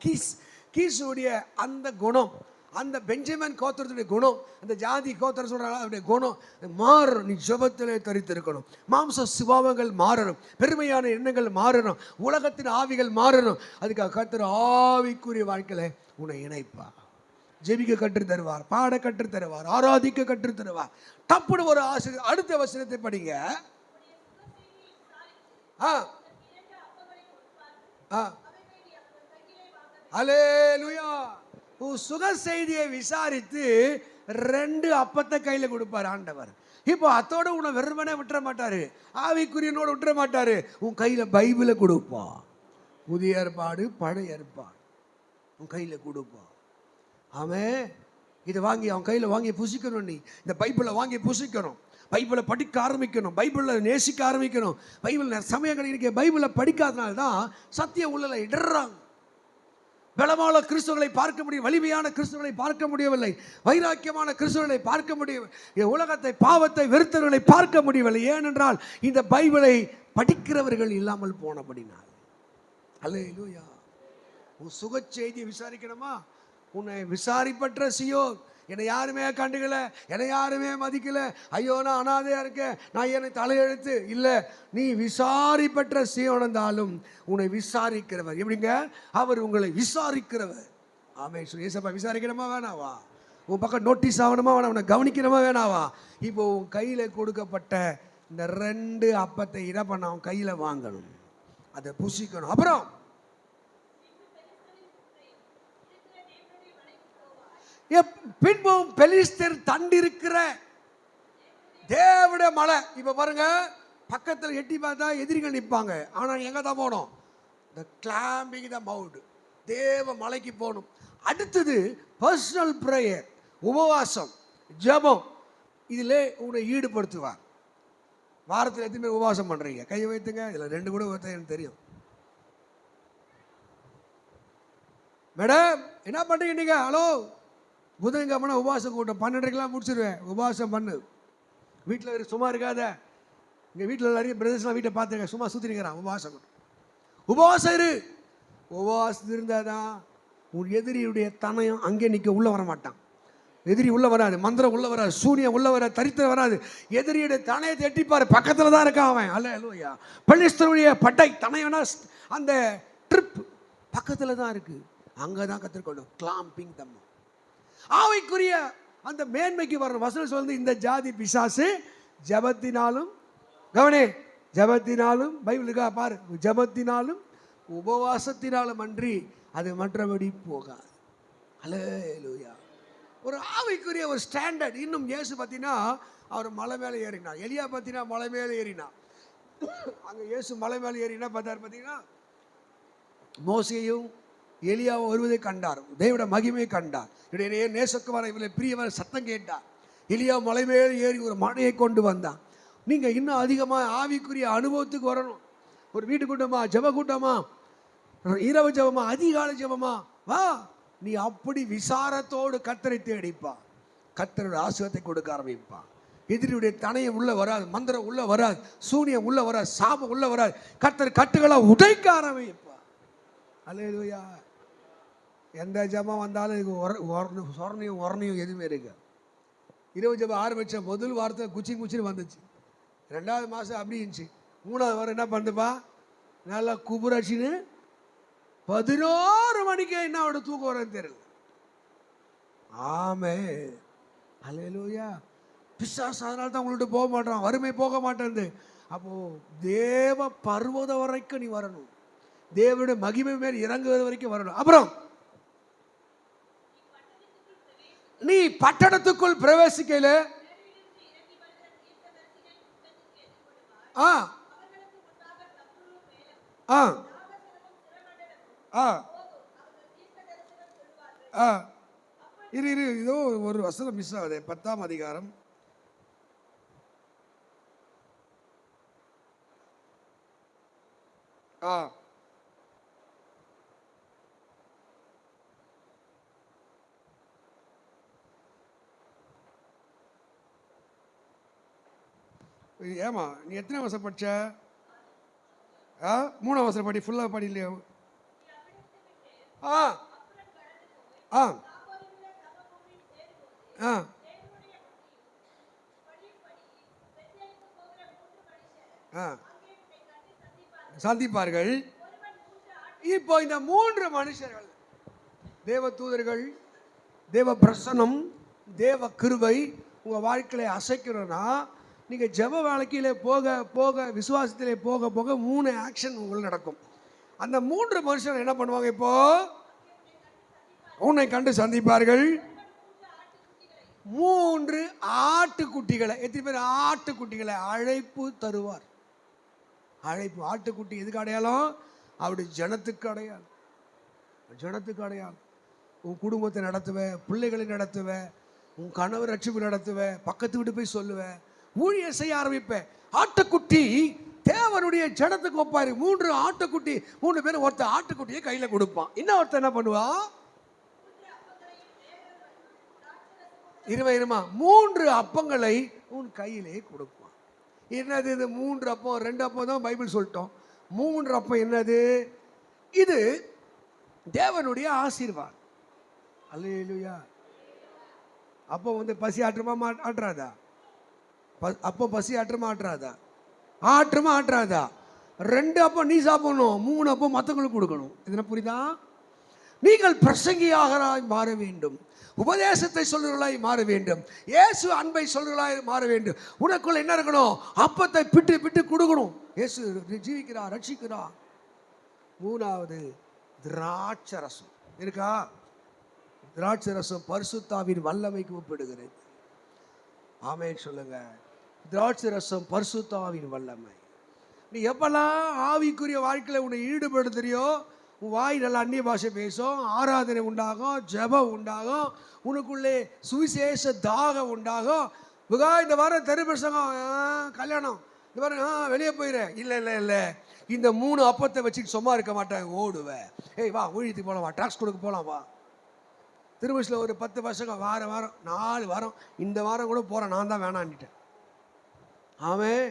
கீஸுடைய அந்த குணம், அந்த பெஞ்சமின் கோத்திரத்துடைய குணம், அந்த ஜாதி கோத்திரம் சொல்கிறாங்க, அவருடைய குணம் மாறணும். நீ ஜெபத்திலே தரித்திருக்கணும். மாம்ச சுபாவங்கள் மாறணும், பெருமையான எண்ணங்கள் மாறணும், உலகத்தின் ஆவிகள் மாறணும். அதுக்காக கர்த்தர் ஆவிக்குரிய வாழ்க்கையில உன்னை இணைப்பா. ஜெபிக்க கற்று தருவார், பாட கற்று தருவார், ஆராதிக்க கற்று தருவார். டப்புனு ஒரு ஆசிரியர். அடுத்த வசனத்தை படிங்க. அல்லேலூயா. சுக செய்தியை விசாரித்து 2 அப்பத்தை கையில் கொடுப்பார் ஆண்டவர். இப்போ அத்தோட உன்னை வெறுமனே விட்டுற மாட்டாரு, ஆவிக்குரியனோட விட்டுற மாட்டாரு. உன் கையில் பைபிளை கொடுப்பா. புதிய ஏற்பாடு, பழைய ஏற்பாடு உன் கையில் கொடுப்பா. அவன் இதை வாங்கி அவன் கையில் வாங்கி புசிக்கணும். நீ இந்த பைபிளை வாங்கி புசிக்கணும், பைபிளை படிக்க ஆரம்பிக்கணும், பைபிளை நேசிக்க ஆரம்பிக்கணும். பைபிள் சமயம் கிடைக்க பைபிளை படிக்காதனால்தான் சத்திய உள்ளல இடறாங்க. பலமான கிறிஸ்துவர்களை பார்க்க முடியும், வலிமையான கிறிஸ்துவர்களை பார்க்க முடியவில்லை, வைராக்கியமான கிறிஸ்துவர்களை பார்க்க முடியவில்லை, உலகத்தை பாவத்தை வெறுத்தவர்களை பார்க்க முடியவில்லை. ஏனென்றால் இந்த பைபிளை படிக்கிறவர்கள் இல்லாமல் போனபடினால். அல்லேலூயா. உன் சுக செய்தியை விசாரிக்கணுமா? உன்னை விசாரிப்பற்ற சியோன், என்னை யாருமே கண்டுக்கல, என்னை யாருமே மதிக்கல, ஐயோ நான் அனாதையா இருக்கேன், நான் என்னை தலையெழுத்து இல்லை. நீ விசாரிப்பற்ற சியோன் இருந்தாலும் உன்னை விசாரிக்கிறவர் எப்படிங்க? அவர் உங்களை விசாரிக்கிறவர். ஆமே. ஏசப்பா விசாரிக்கணுமா வேணாவா? உன் பக்கம் நோட்டீஸ் ஆகணுமா வேணா? உன்னை கவனிக்கணுமா வேணாவா? இப்போ உன் கையில் கொடுக்கப்பட்ட இந்த 2 அப்பத்தை இட பண்ண அவன் கையில் வாங்கணும், அதை புசிக்கணும். அப்புறம் பின்பும் பெலிஸ்தர் தண்டிருக்கிற தேவனுடைய மலை. இப்ப பாருங்க, பக்கத்தில் எட்டி பார்த்தா எதிரிகள் நிற்பாங்க. ஆனா எங்க தான் போகணும்? the climbing the mount, தேவ மலைக்கு போகணும். அடுத்தது பர்சனல் பிரேயர், உபவாசம், ஜெபம். இதில் உன்னை ஈடுபடுத்துவார். வாரத்தில் எத்தனை பேர் உபவாசம் பண்றீங்க? கையை வைத்துங்க. இதில் 2 கூட ஒருத்தர் எனக்கு தெரியும். மேடம் என்ன பண்றீங்க நீங்க? ஹலோ, புதன்கிழமை உபவாசம் கூட்டம் 12:30 முடிச்சிருவேன். உபவாசம் பண்ணு. வீட்டில் சும்மா இருக்காத. இங்கே வீட்டில் நிறைய பிரதர்ஸ்லாம் வீட்டை பார்த்துருக்கேன், சும்மா சுற்றிருக்கிறான். உபவாசம் கூட்டம், உபவாசம் இரு. உபவாசம் இருந்தால் தான் உன் எதிரியுடைய தனயம் அங்கே நிற்க உள்ளே வர மாட்டான். எதிரி உள்ளே வராது, மந்திரம் உள்ளே வராது, சூனியம் உள்ளே வராது, தரித்திரம் வராது. எதிரியுடைய தனையத்தை எட்டிப்பாரு, பக்கத்தில் தான் இருக்கான் அவன். அல்லேலூயா. பெலிஸ்தருடைய பட்டை தனையனா அந்த ட்ரிப் பக்கத்தில் தான் இருக்கு. அங்கே தான் கற்றுக்கொள்ளும். கிளாம்பிங் தம். ஆவிக்குரிய அந்த மேன்மைக்கு வரணும். வசனம் சொல்லுது, இந்த ஜாதி பிசாசு ஜபத்தினாலும், கவனே, ஜபத்தினாலும், பைபிள் இருக்கா பாரு, ஜபத்தினாலும் உபவாசத்தினாலும் அன்றி அது மற்றபடி போகாது. அல்லேலூயா. ஒரு ஆவிக்குரிய ஒரு ஸ்டாண்டர்ட். இன்னும் இயேசு பார்த்தீங்கன்னா அவர் மலை மேலே ஏறினார். எலியா பார்த்தீங்கன்னா மலை மேலே ஏறினார். அங்கே இயேசு மலை மேலே ஏறினா பார்த்தார். பார்த்தீங்கன்னா மோசேயும் எலியாவும் வருவதை கண்டார், தேவனுடைய மகிமையை கண்டார். இவருடைய நேசக்குமார இவரை பிரியவர் சத்தம் கேட்டார். எலியா மலை மேலே ஏறி ஒரு மழையை கொண்டு வந்தான். நீங்கள் இன்னும் அதிகமாக ஆவிக்குரிய அனுபவத்துக்கு வரணும். ஒரு வீட்டு கூட்டமா, ஜப கூட்டமா, இரவு ஜபமா, அதிகாலை ஜபமா, வா. நீ அப்படி விசாரத்தோடு கர்த்தரை தேடிப்பா. கர்த்தருடைய ஆசீர்வாதத்தை கொடுக்க ஆரம்பிப்பா. எதிரியுடைய தனையம் உள்ள வராது, மந்திரம் உள்ள வராது, சூனியம் உள்ள வராது, சாபம் உள்ள வராது. கர்த்தர் கட்டுகளை உடைக்க ஆரம்பிப்பா. அல்லேலூயா. எந்த ஜபம் வந்தாலும் இது சொரணையும் எதுவுமே இருக்கு. இரவு ஜபம் ஆரம்பிச்ச முதல் வாரத்தில் குச்சின்னு வந்துச்சு. 2வது மாதம் அப்படி இருந்துச்சு. 3வது வாரம் என்ன பண்ணுப்பா, நல்லா குபுராச்சின்னு 11 மணிக்கு என்ன அவட தூக்கம் வரன்னு தெரியல. ஆமே. அல்லேலூயா. பிசாசு அதனால தான் உங்கள்கிட்ட போக மாட்டான், வறுமை போக மாட்டேன். அப்போ தேவ பர்வதம் வரைக்கும் நீ வரணும். தேவனுடைய மகிமை மேல் இறங்குவது வரைக்கும் வரணும். அப்புறம் நீ பட்டணத்துக்குள் பிரவேசிக்கல, இரு இதோ ஒரு வசனம் மிஸ் ஆகுது. 10ஆம் அதிகாரம் ஏமா நீ எத்தனை வருஷம் படிச்ச? 3ஆம் வருஷம் படி, ஃபுல்லாக படி இல்லையா? சந்திப்பார்கள். இப்போ இந்த 3 மனுஷர்கள், தேவ தூதர்கள், தேவ பிரசன்னம், தேவ கிருபை உங்க வாழ்க்கையில அசைக்கணும்னா நீங்க ஜெப வாழ்க்கையில போக போக, விசுவாசத்திலே போக போக 3 ஆக்ஷன் உங்களுக்கு நடக்கும். அந்த 3 மனுஷர்கள் என்ன பண்ணுவாங்க? இப்போ உன்னை கண்டு சந்திப்பார்கள். 3 ஆட்டுக்குட்டிகளை, எத்தனை பேர் ஆட்டுக்குட்டிகளை அழைப்பு தருவார். அழைப்பு. ஆட்டுக்குட்டி எதுக்கு அடையாளம்? அப்படி ஜனத்துக்கு அடையாளம். ஜனத்துக்கு அடையாளம். உன் குடும்பத்தை நடத்துவ, பிள்ளைகளை நடத்துவ, உன் கணவர் ரட்சிப்பு நடத்துவ, பக்கத்து வீட்டு போய் சொல்லுவ, ஊழியர் செய்ய ஆரம்பிப்ப. ஆட்டுக்குட்டி தேவனுடைய ஜனத்துக்கு ஒப்பாரு. 3 ஆட்டுக்குட்டி, 3 பேர் ஒருத்தர் ஆட்டுக்குட்டியை கையில கொடுப்பான். இன்னும் ஒருத்தர் என்ன பண்ணுவான்? இருமா 3 அப்பங்களை உன் கையிலே கொடுப்பான். என்னது இது? 3 அப்பம் 2 அப்பம் தான் பைபிள் சொல்லிட்டோம். 3 அப்பம் என்னது? இது தேவனுடைய ஆசீர்வாதம். அல்லேலூயா. அப்போ பசி ஆற்றுமா ஆற்றாதா? அப்போ பசி ஆற்றுமா ஆற்றாதா? ஆற்றாதா? 2 அப்பம் நீ சாப்பிடணும், 3 அப்பம் மற்றவங்களுக்கு கொடுக்கணும். இதெல்லாம் புரியுதா? நீங்கள் பிரசங்கியாக மாற வேண்டும், உபதேசத்தை சொல்லுவர்களாய் மாற வேண்டும், இயேசு அன்பை சொல்லுவர்களாய் மாற வேண்டும். உனக்குள்ள என்ன இருக்கணும்? அப்பத்தை பிட்டு பிட்டு கொடுக்கணும். இயேசு ஜீவிக்கிறார், ரட்சிக்கிறார். 3வது திராட்சரசம் இருக்கா? திராட்சரசம் பரிசுத்தாவின் வல்லமைக்கு ஒப்பிடுகிறது. ஆமென் சொல்லுங்க. திராட்சரசம் பரிசுத்தாவின் வல்லமை. நீ எப்பெல்லாம் ஆவிக்குரிய வாழ்க்கையில் உன்னை ஈடுபடுத்துறியோ, உன் வாய் நல்லா அந்நிய பாஷை பேசும், ஆராதனை உண்டாகும், ஜெபம் உண்டாகும், உனக்குள்ளே சுவிசேஷ தாகம் உண்டாகும். இந்த வாரம் தெருபிரசங்கம், கல்யாணம், இந்த வாரம் வெளியே போயிடுறேன். இல்லை, இந்த 3 அப்பத்தை வச்சுட்டு சும்மா இருக்க மாட்டேன், ஓடுவேன். ஏய் வா, ஊழியத்துக்கு போகலாம், வா, டாக்ஸ் கொடுக்க போகலாம், வா. திருவள்ளுவரில் ஒரு 10 வருஷம் வாரம் 4 வாரம், இந்த வாரம் கூட போகிறேன், நான் தான் வேணான்னுட்டேன். ஆமென்.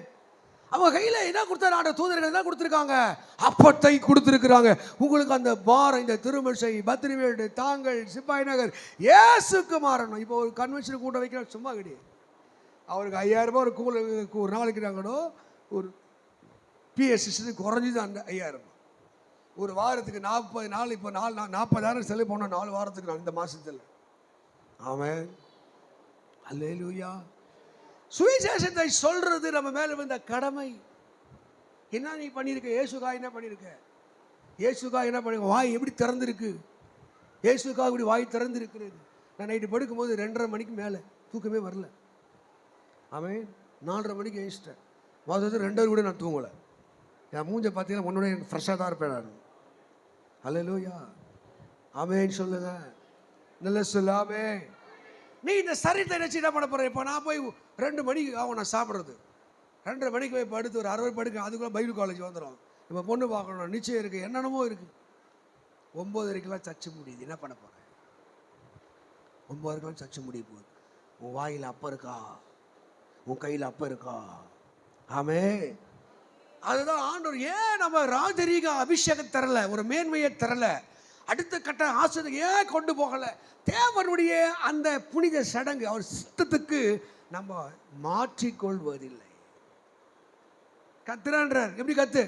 அவங்க கையில் என்ன கொடுத்தாரு? தூதர்கள் என்ன கொடுத்துருக்காங்க? அப்பத்தை கொடுத்துருக்குறாங்க. உங்களுக்கு அந்த வாரம், இந்த திருமசை, பத்திரிவேடு, தாங்கள், சிப்பாய் நகர், இயேசுக்கு மாறணும். இப்போ ஒரு கன்வென்ஷன் கூட்டம் வைக்கிற சும்மா கிடையாது. அவருக்கு 5000 ரூபாய் ஒரு நாளைக்கு நாங்களோ ஒரு பிஎஸ்சி குறைஞ்சிது. அந்த 5000 ஒரு வாரத்துக்கு 40 நாள். இப்போ 40,000 செலவு பண்ணோம் 4 வாரத்துக்கு நான் இந்த மாதத்தில். ஆமென். அல்லேலூயா. சுவிசேஷத்தை சொல்றது நம்ம மேலே வந்த கடமை. என்ன நீ பண்ணியிருக்க? இயேசுக்காக என்ன பண்ணியிருக்க? இயேசுக்காக என்ன பண்ணிருக்க? வாய் எப்படி திறந்துருக்கு? இயேசுக்காக இப்படி வாய் திறந்துருக்கிறது. நான் நைட்டு படுக்கும்போது 2:30 மணிக்கு மேலே தூக்கமே வரல. ஆமென். 4:30 மணிக்கு எழுச்சிட்டேன். மொதல் 2 கூட நான் தூங்கலை. என் மூஞ்ச பார்த்தீங்கன்னா உன்னோட எனக்கு ஃப்ரெஷ்ஷாக தான் இருப்பேன் நான். அல்லேலூயா. ஆமென் சொல்லுங்க. நல்ல சொல்லாமே. நீ இந்த சரீரத்தை நினச்சி என்ன பண்ண போகிற? இப்போ நான் போய் 2 மணிக்கு ஆகும் நான் சாப்பிட்றது. 2:30 மணிக்கு போய் படுத்து ஒரு 60 படுக்க, அதுக்குள்ளே பைபிள் காலேஜ் வந்துடும். இப்போ பொண்ணு பார்க்கணும், நிச்சயம் இருக்குது, என்னென்னமோ இருக்குது. 9:30 சர்ச்சு முடியுது. என்ன பண்ண போகிறேன்? 9:30 சர்ச்சு முடிய போகுது. உன் வாயில் அப்பம் இருக்கா? உன் கையில் அப்பம் இருக்கா? ஆமென். அதுதான் ஆண்டவர் ஏன் நம்ம ராஜரீக அபிஷேகம் தரல, ஒரு மேன்மையை தரல, அடுத்த கட்ட ஆசிரியர் ஏன் கொண்டு போகல? தேவனுடைய அந்த புனித சடங்கு அவர் சித்தத்துக்கு நம்ம மாற்றிக்கொள்வதில்லை. கத்துறான்றார். எப்படி கத்து?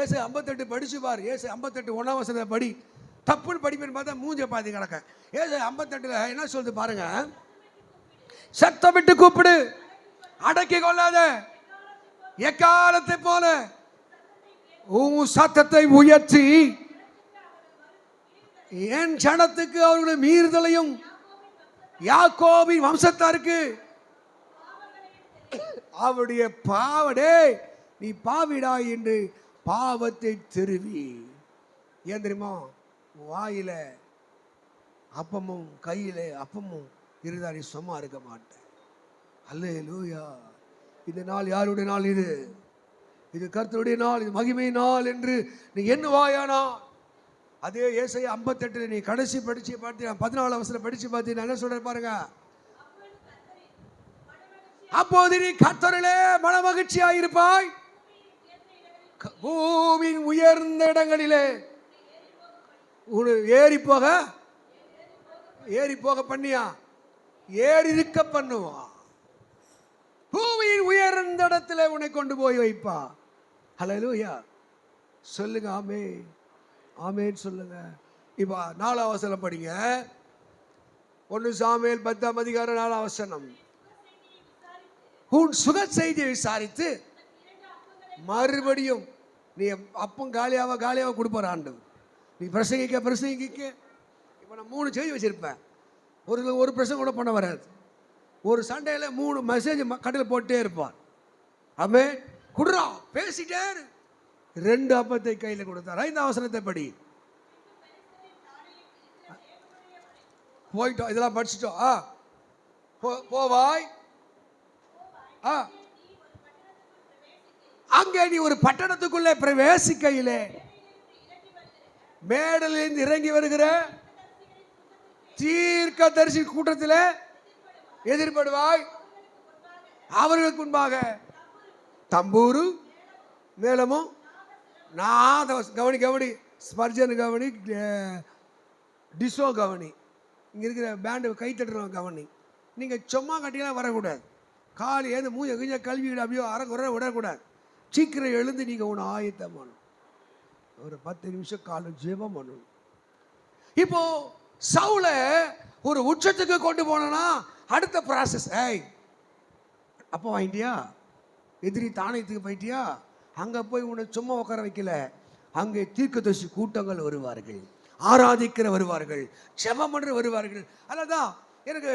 ஏசு 58 படிச்சு பாரு. ஏசு 58 1ஆம் வசனத்தை படி. தப்புன்னு படிப்பேன்னு பார்த்தா மூஞ்ச பாதி கிடக்க. ஏசு 58 என்ன சொல்லுது பாருங்க. சத்தமிட்டு கூப்பிடு, அடக்கி கொள்ளாத, எக்காலத்தை போல உன் சத்தத்தை உயர்த்தி என் ஜனத்துக்கு அவர்களுடைய மீறுதலையும் யாக்கோபின் வம்சத்தாருக்கு அவருடைய பாவடே நீ பாவிடா என்று பாவத்தை திருவி. ஏன் தெரியுமா? வாயில அப்பமும் கையில அப்பமும் இருந்தா நீ சும்மா இருக்க மாட்டேன். அல்லேலூயா. இந்த நாள் யாருடைய நாள்? இது கர்த்தருடைய நாள், இது மகிமை நாள் என்று நீ எண்ணுவாயானா? அதே ஏசாயா 58 நீ கடைசி படிச்சு பார்த்தீங்கன்னா 14 வசனம் படிச்சு பார்த்தீங்கன்னா என்ன சொல்ற பாருங்க. அப்போது நீ கர்த்தரிலே மன மகிழ்ச்சியாய் இருப்பாய், பூமியின் உயர்ந்த இடங்களிலே ஏறி போக பண்ணியா? ஏறி இருக்க பண்ணுவா. பூமியின் உயர்ந்த இடத்துல உன்னை கொண்டு போய் வைப்பா. ஹல்லேலூயா. சொல்லுங்க ஆமென். ஆமென் சொல்லுங்க. இப்போ 4ஆம் வசனம் படிங்க. 1 சாமுவேல் 10ஆம் அதிகாரம் 4ஆம் வசனம். உன் சுக செய்தியை விசாரித்து மறுபடியும் நீ அப்பம் காலியாக கொடுப்பார் ஆண்டவர். நீ பிரசங்கிக்க. இப்போ நான் 3 செய்தி வச்சிருப்பேன். ஒரு பிரசங்கம் கூட பண்ண வராது. ஒரு சண்டையில் 3 மெசேஜ் கடையில் போட்டே இருப்பார். ஆமென். குடுறா பேசிட்டே 2 அப்பத்தை கையில் கொடுத்தார். 5ஆம் வசனத்தை படி. போயிட்டோம், இதெல்லாம் படிச்சுட்டோம். போவாய். அங்கே நீ ஒரு பட்டணத்துக்குள்ளே பிரவேசிக்கையிலே மேடலிருந்து இறங்கி வருகிற தீர்க்கதரிசி கூட்டத்தில் எதிர்படுவாய். அவர்களுக்கு முன்பாக தம்பூரு மேளமும் கவனி கவனி ஸ்பர்ஜன் கவனி டிசோ கவனி, இங்கே இருக்கிற பேண்டு கை தட்டுறவங்க கவனி. நீங்கள் சும்மா கட்டிலாம் வரக்கூடாது. காலி ஏது மூஞ்ச கிஞ்ச கல்வியோட அப்படியோ அரைக்குறை விடக்கூடாது. சீக்கிரம் எழுந்து நீங்கள் ஒன்று ஆயத்தம் பண்ணணும். ஒரு 10 நிமிஷம் காலம் ஜெபம் பண்ணணும். இப்போ சவுல ஒரு உச்சத்துக்கு கொண்டு போனா அடுத்த ப்ராசஸ், அப்போ வாங்கிட்டியா, எதிரி தானியத்துக்கு போயிட்டியா, அங்கே போய் உன்னை சும்மா உட்கார வைக்கல. அங்கே தீர்க்கதரிசி கூட்டங்கள் வருவார்கள், ஆராதிக்கிற வருவார்கள், ஜெபம் பண்ணுற வருவார்கள். அதனால்தான் எனக்கு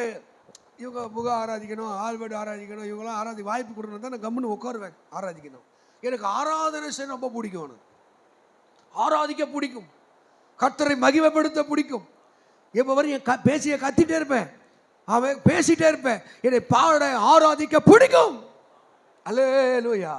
இவங்க புக ஆராதிக்கணும், ஆல்பர்ட் ஆராதிக்கணும், இவங்களாம் வாய்ப்பு கொடுக்கணும் தான் நான் கம்முன்னு உட்காருவேன். ஆராதிக்கணும், எனக்கு ஆராதனை செய்ய ரொம்ப பிடிக்கும். எனக்கு ஆராதிக்க பிடிக்கும், கர்த்தரை மகிமைப்படுத்த பிடிக்கும். எப்போ வரையும் பேசிய கத்திட்டே இருப்பேன், அவன் பேசிட்டே இருப்பேன். என்னை பாட ஆராதிக்க பிடிக்கும். அல்லேலூயா.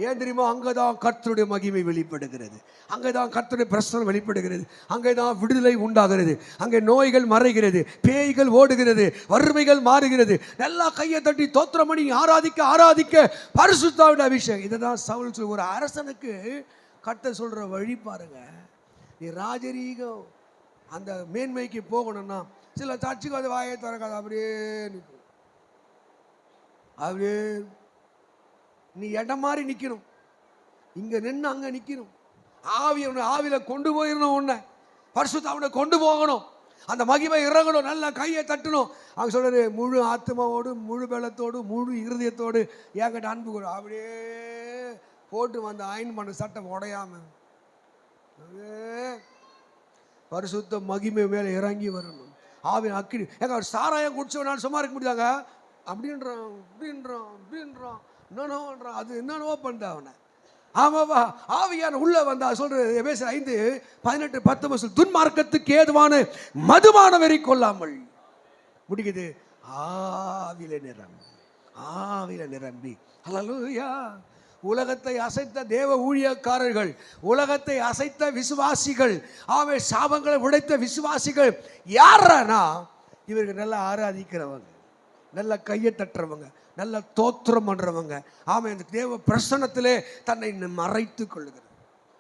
ஏன் தெரியுமா? அங்கேதான் கர்த்தருடைய மகிமை வெளிப்படுகிறது, அங்கேதான் கர்த்தருடைய பிரசன்னம் வெளிப்படுகிறது, அங்கேதான் விடுதலை உண்டாகிறது, அங்கே நோய்கள் மறைகிறது, பேய்கள் ஓடுகிறது, வறுமைகள் மாறுகிறது. நல்லா கையை தட்டி தோத்திரமணி ஆராதிக்க ஆராதிக்க பரிசுத்தாவின் அபிஷேகம். இதை தான் சவுல் சொல்லி, ஒரு அரசனுக்கு கர்த்தர் சொல்ற வழி பாருங்க. நீ ராஜரீகம் அந்த மேன்மைக்கு போகணும்னா சில சர்ச்சுக்கு அது வாயை திறக்காது, அப்படியே நிற்கும். அப்படியே நீ இடம் மாதிரி நிற்கணும், இங்கே நின்று அங்கே நிற்கணும். ஆவியில கொண்டு போயிடணும், உன்னை பரிசுத்தாவினை கொண்டு போகணும், அந்த மகிமை இறங்கணும், நல்லா கையை தட்டணும். அவங்க சொல்றது முழு ஆத்மாவோடு முழு பலத்தோடு முழு இருதயத்தோடு என்கிட்ட அன்பு கூட அப்படியே போட்டு வந்த அயன் பண்ண சட்டை உடையாம பரிசுத்த மகிமை மேலே இறங்கி வரணும். ஆவின் அக்கினி. ஏங்க அவர் சாராயம் குடிச்சவனால சும்மா இருக்க முடியாங்க, அப்படின்றான் அப்படின்றான் அப்படின்றான் என்னன்றான், அது என்னென்னவோ பண்ணுறா அவனை. ஆமாவா, ஆவியான உள்ள வந்தா சொல்றது எபேசியர் 5:18-19 துன்மார்க்கத்துக்கு ஏதுவான மதுபான வெறி கொள்ளாமல் முடிக்குது. ஆவில நிரம்பி, ஆவில நிரம்பி. அல்லேலூயா. உலகத்தை அசைத்த தேவ ஊழியக்காரர்கள், உலகத்தை அசைத்த விசுவாசிகள், ஆவே சாபங்களை உடைத்த விசுவாசிகள் யாரனா இவர்கள் நல்லா ஆராதிக்கிறவங்க, நல்ல கையை தட்டுறவங்க, நல்ல தோத்திரம் பண்றவங்க. ஆமாம், இந்த தேவ பிரசன்னத்திலே தன்னை மறைத்து கொள்ளுகிறது.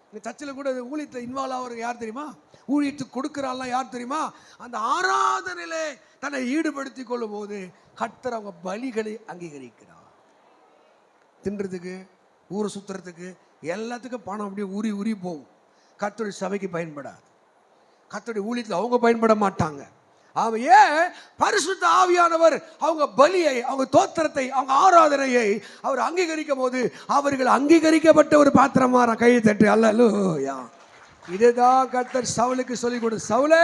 இந்த சர்ச்சில் கூட ஊழியத்தில் இன்வால்வ் ஆகிறது யார் தெரியுமா? ஊழியத்துக்கு கொடுக்குறாள் யார் தெரியுமா? அந்த ஆராதனையிலே தன்னை ஈடுபடுத்தி கொள்ளும் போது கர்த்தர் அவங்க பலிகளை அங்கீகரிக்கிறார். தின்றதுக்கு ஊரை சுற்றுறதுக்கு எல்லாத்துக்கும் பணம் அப்படியே உரி உரி போகும். கர்த்தருடைய சபைக்கு பயன்படாது, கர்த்தருடைய ஊழியத்தில் அவங்க பயன்பட மாட்டாங்க. அவன் ஏன்? பரிசுத்த ஆவியானவர் அவங்க பலியை, அவங்க தோத்திரத்தை, அவங்க ஆராதனையை அவர் அங்கீகரிக்கும் போது அவர்கள் அங்கீகரிக்கப்பட்ட ஒரு பாத்திரமா கையை தட்டு. அல்லேலூயா. இதுதான் கர்த்தர் சவுலுக்கு சொல்லிக் கொடு. சவுலே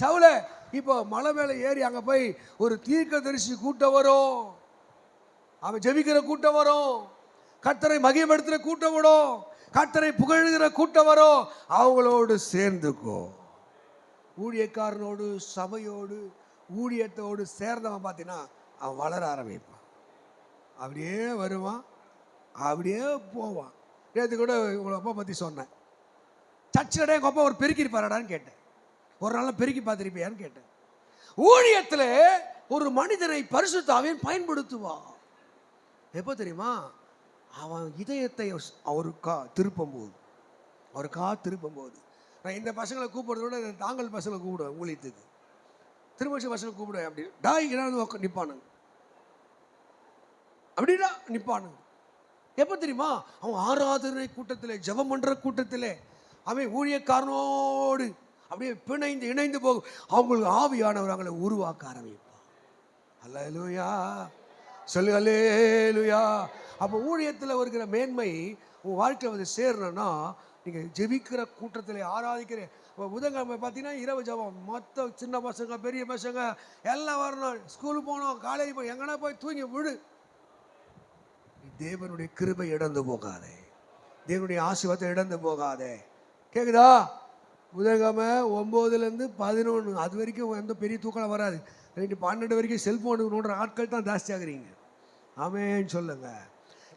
சவுலே, இப்போ மலை மேலே ஏறி அங்கே போய் ஒரு தீர்க்கதரிசி கூட்டம் வரும், அவன் ஜெபிக்கிற கூட்டம் வரும், கர்த்தரை மகிமைப்படுத்துகிற கூட்டம் வரும், கர்த்தரை புகழுகிற கூட்டம் வரும். அவங்களோடு சேர்ந்துக்கோ. ஊழியக்காரனோடு சபையோடு ஊழியத்தோடு சேர்ந்தவன் பார்த்தீங்கன்னா அவன் வளர ஆரம்பிப்பான். அப்படியே வருவான், அப்படியே போவான். நேற்று கூட உங்களை அப்பா பற்றி சொன்னேன். சர்ச்சில் எங்கள் அப்பா ஒரு பெருக்கி இருப்பாராடான்னு கேட்டேன். ஒரு நாள் பெருக்கி பார்த்துருப்பியான்னு கேட்டேன். ஊழியத்தில் ஒரு மனிதனை பரிசுத்த ஆவியானவர் பயன்படுத்துவான். எப்போ தெரியுமா? அவன் இதயத்தை அவருக்கா திருப்பும் போது. நான் இந்த பசங்களை கூப்பிடுறத விட தாங்கள் பசங்களை கூப்பிடுவேன் ஊழியத்துக்கு. திருமண பசங்களை கூப்பிடுவேன். அப்படி டாய்க்கு நிற்பானுங்க, அப்படின்னா நிற்பானுங்க. எப்போ தெரியுமா? அவன் ஆராதனை கூட்டத்தில், ஜெபம் பண்ணுற கூட்டத்தில் அவன் ஊழியக்காரனோடு அப்படியே இணைந்து போகும். அவங்களுக்கு ஆவியானவர் அவங்களை உருவாக்க ஆரம்பிப்பான். அல்லேலூயா. சொல்லு அல்லேலூயா. அப்போ ஊழியத்தில் வருகிற மேன்மை உங்கள் வாழ்க்கையில் வந்து சேரணும்னா நீங்கள் ஜெபிக்கிற கூட்டத்தில் ஆராதிக்கிற புதன்கிழமை பார்த்தீங்கன்னா இரவு ஜெபம். மொத்த சின்ன பசங்க பெரிய பசங்க எல்லாம் வரணும். ஸ்கூலுக்கு போகணும், காலேஜ் போய் எங்கன்னா போய் தூங்கி விடு. தேவனுடைய கிருபை இழந்து போகாதே, தேவனுடைய ஆசீர்வாதத்தை இழந்து போகாதே. கேட்குதா? புதன்கிழமை 9லேருந்து 11 அது வரைக்கும் எந்த பெரிய தூக்கம் வராது. 12 வரைக்கும் செல்ஃபோனுக்கு நோண்டுற ஆட்கள் தான் ஜாஸ்தியாகிறீங்க. ஆமேன்னு சொல்லுங்க.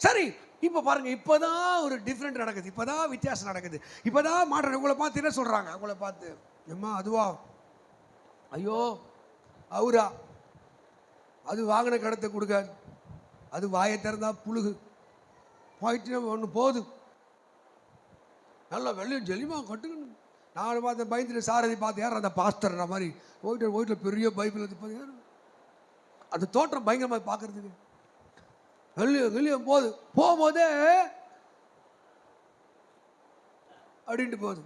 சரி, இப்போ பாருங்க, இப்போதான் ஒரு டிஃப்ரெண்ட் நடக்குது, இப்போதான் வித்தியாசம் நடக்குது, இப்போதான் மாற்றம். உங்களை பார்த்து என்ன சொல்றாங்க? உங்களை பார்த்து, எம்மா அதுவா, ஐயோ அவரா, அது வாங்கின கடத்தை கொடுக்காது, அது வாயை திறந்தா புழுகு, போயிட்டு ஒன்று போகுது, நல்லா வெள்ளையும் ஜெலிமா கட்டுக்கணும். நான் பார்த்து பயந்துட்டு சாரதி பார்த்து, யார் அந்த பாஸ்டர் மாதிரி வீட்டில் பெரிய பைபிள் வந்து அந்த தோற்றம் பயங்கரமாக பார்க்கறதுக்கு வெளியும் போகும்போதே அப்படின்ட்டு போகுது.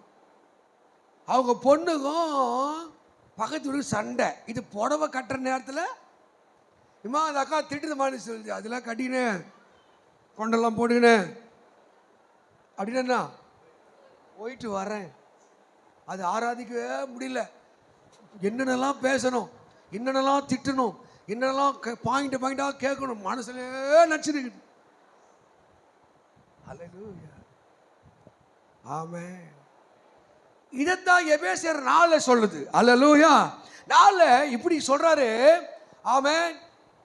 அவங்க பொண்ணுக்கும் பக்கத்து வீட்டுக்கு சண்டை. இது புடவை கட்டுற நேரத்தில் இம்மா அந்த அக்கா திட்டுது மாதிரி சொல்லுது, அதெல்லாம் கட்டிக்கினேன் கொண்டெல்லாம் போட்டுக்கினேன் அப்படின்னா போயிட்டு வரேன். அது ஆராதிக்கவே முடியல. என்னென்னலாம் பேசணும், என்னென்னலாம் திட்டணும், என்னென்னலாம் பாயிண்டாக கேட்கணும், மனசுலேயே நச்சுருக்கு. அல்லேலூயா, ஆமென். இதைத்தான் எபேசியர் 4 சொல்லுது. அல்லேலூயா, 4 இப்படி சொல்றாரு. ஆமென்.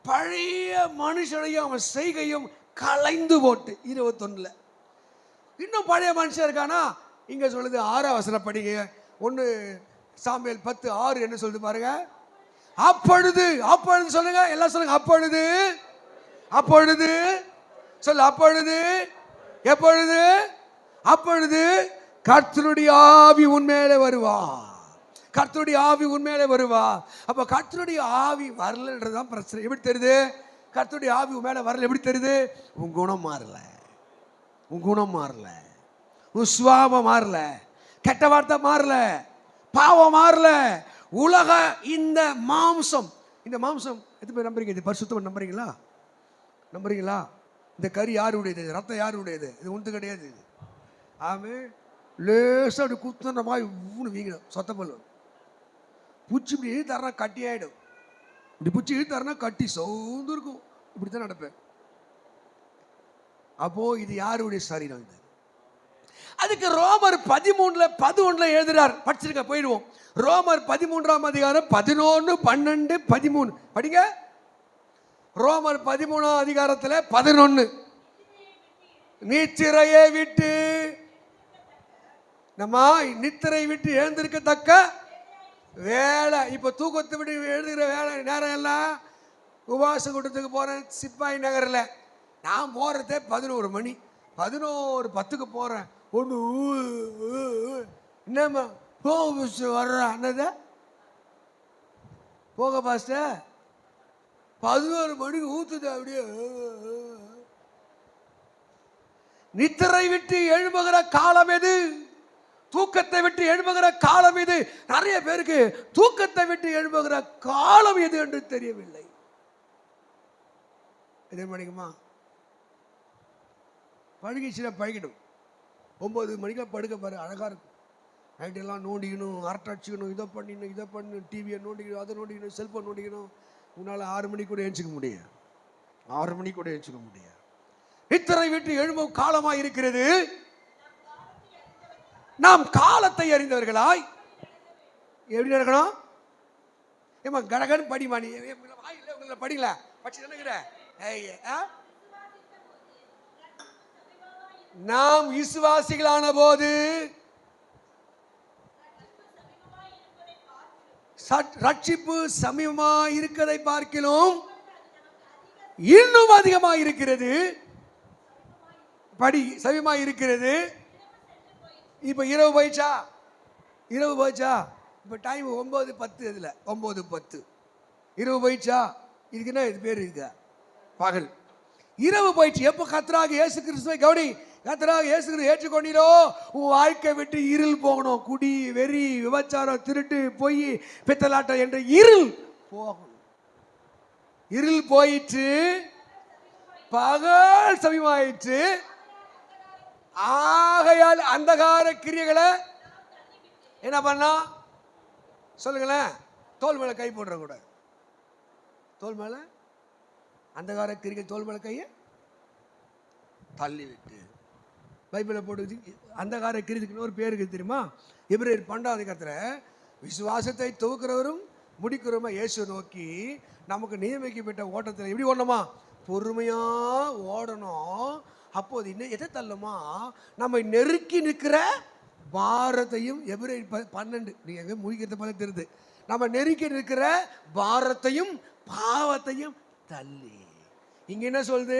பழைய மனுஷனையும் அவன் செய்கையும் கலைந்து போட்டு 21. இன்னும் பழைய மனுஷன் இருக்கானா? இங்க சொல்லுது 6ஆம் வசனம் படிங்க. 1 சாமுவேல் 10:6 என்ன சொல்லுது பாருங்க. அப்பொழுது, அப்பொழுது சொல்லுங்க, எல்லாம் சொல்லுங்க. அப்பொழுது, அப்பொழுது சொல்லு. அப்பொழுது, எப்பொழுது? அப்பொழுது கர்த்தருடைய ஆவி உன்மேலே வருவா. கர்த்தருடைய ஆவி உன்மேலே வருவா. அப்ப கர்த்தருடைய ஆவி வரலன்றதுதான் பிரச்சனை. எப்படி தெரியுது? கர்த்தருடைய ஆவி உன் மேல வரல எப்படி தெரியுது? உன் குணம் மாறல, உன் குணம் மாறல, உன் சுவாபம் மாறல, கெட்ட வார்த்தை மாறல, பாவம் மாறல. உலக இந்த மாம்சம், இந்த மாம்சம் எத்தனை பேர் நம்புறீங்க? இது பரிசுத்தம் நம்புறீங்களா? நம்புறீங்களா? இந்த கறி யாருடையது? ரத்தம் யாருடையது? இது ஒன்று கிடையாது. ஆமே. லேசாக அப்படி குத்துன மாதிரி ஊன்னு வீங்கிடும். சொத்தப்பல் பூச்சி இப்படி இழுத்தாருனா கட்டி ஆகிடும். இப்படி பூச்சி இழுத்தாருனா கட்டி சவுந்து இருக்கும். இப்படித்தான் நடப்பேன். அப்போ இது யாருடைய சரீரம்? இது அதுக்கு ரோமர் 13:11 எழுதுறார். படிச்சிருக்க, போயிடுவோம். ரோமர் 13ஆம் அதிகாரம் 11, 12, 13 படிங்க. ரோமர் 13ஆம் அதிகாரத்தில் 11, நித்திரையை விட்டு நம்ம நித்திரை விட்டு எழுந்திருக்கத்தக்க வேலை. இப்ப தூக்கத்தை விட்டு எழுதுகிற வேலை நேரம் எல்லாம் உபவாச கூட்டத்துக்கு போறேன் சிப்பாய் நகரில். நான் போறதே 11 மணி. 11:10 போறேன். ஒன்று என்னம்மா போக வர்றேன் என்னது போக பாஸ்டர் 11 மணிக்கு ஊத்துது. அப்படியே நித்திரை விட்டு எழும்புகிற காலம் எது? தூக்கத்தை விட்டு எழும்புகிற காலம் இது. நிறைய பேருக்கு தூக்கத்தை விட்டு எழும்புகிற காலம் எது என்று தெரியவில்லை. இதே மணிக்குமா பழகிச்சுனா பழகிடும். 9 மணிக்கெல்லாம் படுக்க பாரு, அழகா இருக்கும். நைட்டெல்லாம் நோண்டிக்கணும், அரட்டடிச்சுக்கணும், இதை பண்ணிக்கணும், இதை பண்ணு, டிவியை நோண்டிக்கணும், அதை நோண்டிக்கணும், செல்போன் நோண்டிக்கணும். உன்னால் 6 மணிக்கு கூட எழுச்சிக்க முடியும். 6 மணிக்கு கூட எழுச்சிக்க முடியும். நித்திரை விட்டு எழும்பும் காலமாய் இருக்கிறது. நாம் காலத்தை அறிந்தவர்களாய் எப்படி நடக்கணும்? ஏமா கடகன் படிமானி படிக்கல படிச்சு நினைக்கிற. நாம் விசுவாசிகளான போது ரட்சிப்பு சமீபமா இருக்கதை பார்க்கிலும் இன்னும் அதிகமா இருக்கிறது. படி சமீபமா இருக்கிறது. இப்ப இரவு போயிடுச்சா? இரவு போயிடுச்சா? இப்ப டைம் 9:10. இதுல 9:10 இரவு போயிடுச்சா? இதுக்குன்னா இது பேர் இருக்கா பகல். இரவு போயிடுச்சு. எப்போ கர்த்தராக இயேசு கிறிஸ்துவை கவனி, கர்த்தராக இயேசு கிறிஸ்துவை ஏற்றுக்கொண்டீரோ உன் வாழ்க்கை விட்டு இருள் போகணும். குடி, வெறி, விபச்சாரம், திருட்டு, பொய், பித்தலாட்டம் என்ற இருள் போகணும். இருள் போயிட்டு பகல் சமீபமாயிற்று. ஆகையால் அந்தகார கிரியைகளை என்ன பண்ணா சொல்லுங்களேன். தோல் மேல கை போடுற கூட. தோல் மேல அந்தகார கிரியை தோல் மேல கையை தள்ளி விட்டு பைபிளை போட்டு. அந்தகார கிரியைக்கு ஒரு பேருக்கு தெரியுமா? எபிரேயர் 12ஆம் அதிகாரத்தில் விசுவாசத்தை துவக்கிறவரும் முடிக்கிறவருமா இயேசு நோக்கி நமக்கு நியமிக்கப்பட்ட ஓட்டத்தில் எப்படி ஓடணுமா? பொறுமையா ஓடணும். அப்போது இன்னும் எதை தள்ளுமா? நம்மை நெருக்கி நிற்கிற பாரத்தையும். எபிரேயர் 12 நீங்க எங்க முடிக்கிறத போல தெரியுது. நம்ம நெருக்கி நிற்கிற பாரத்தையும் பாவத்தையும் தள்ளி. இங்க என்ன சொல்லுது?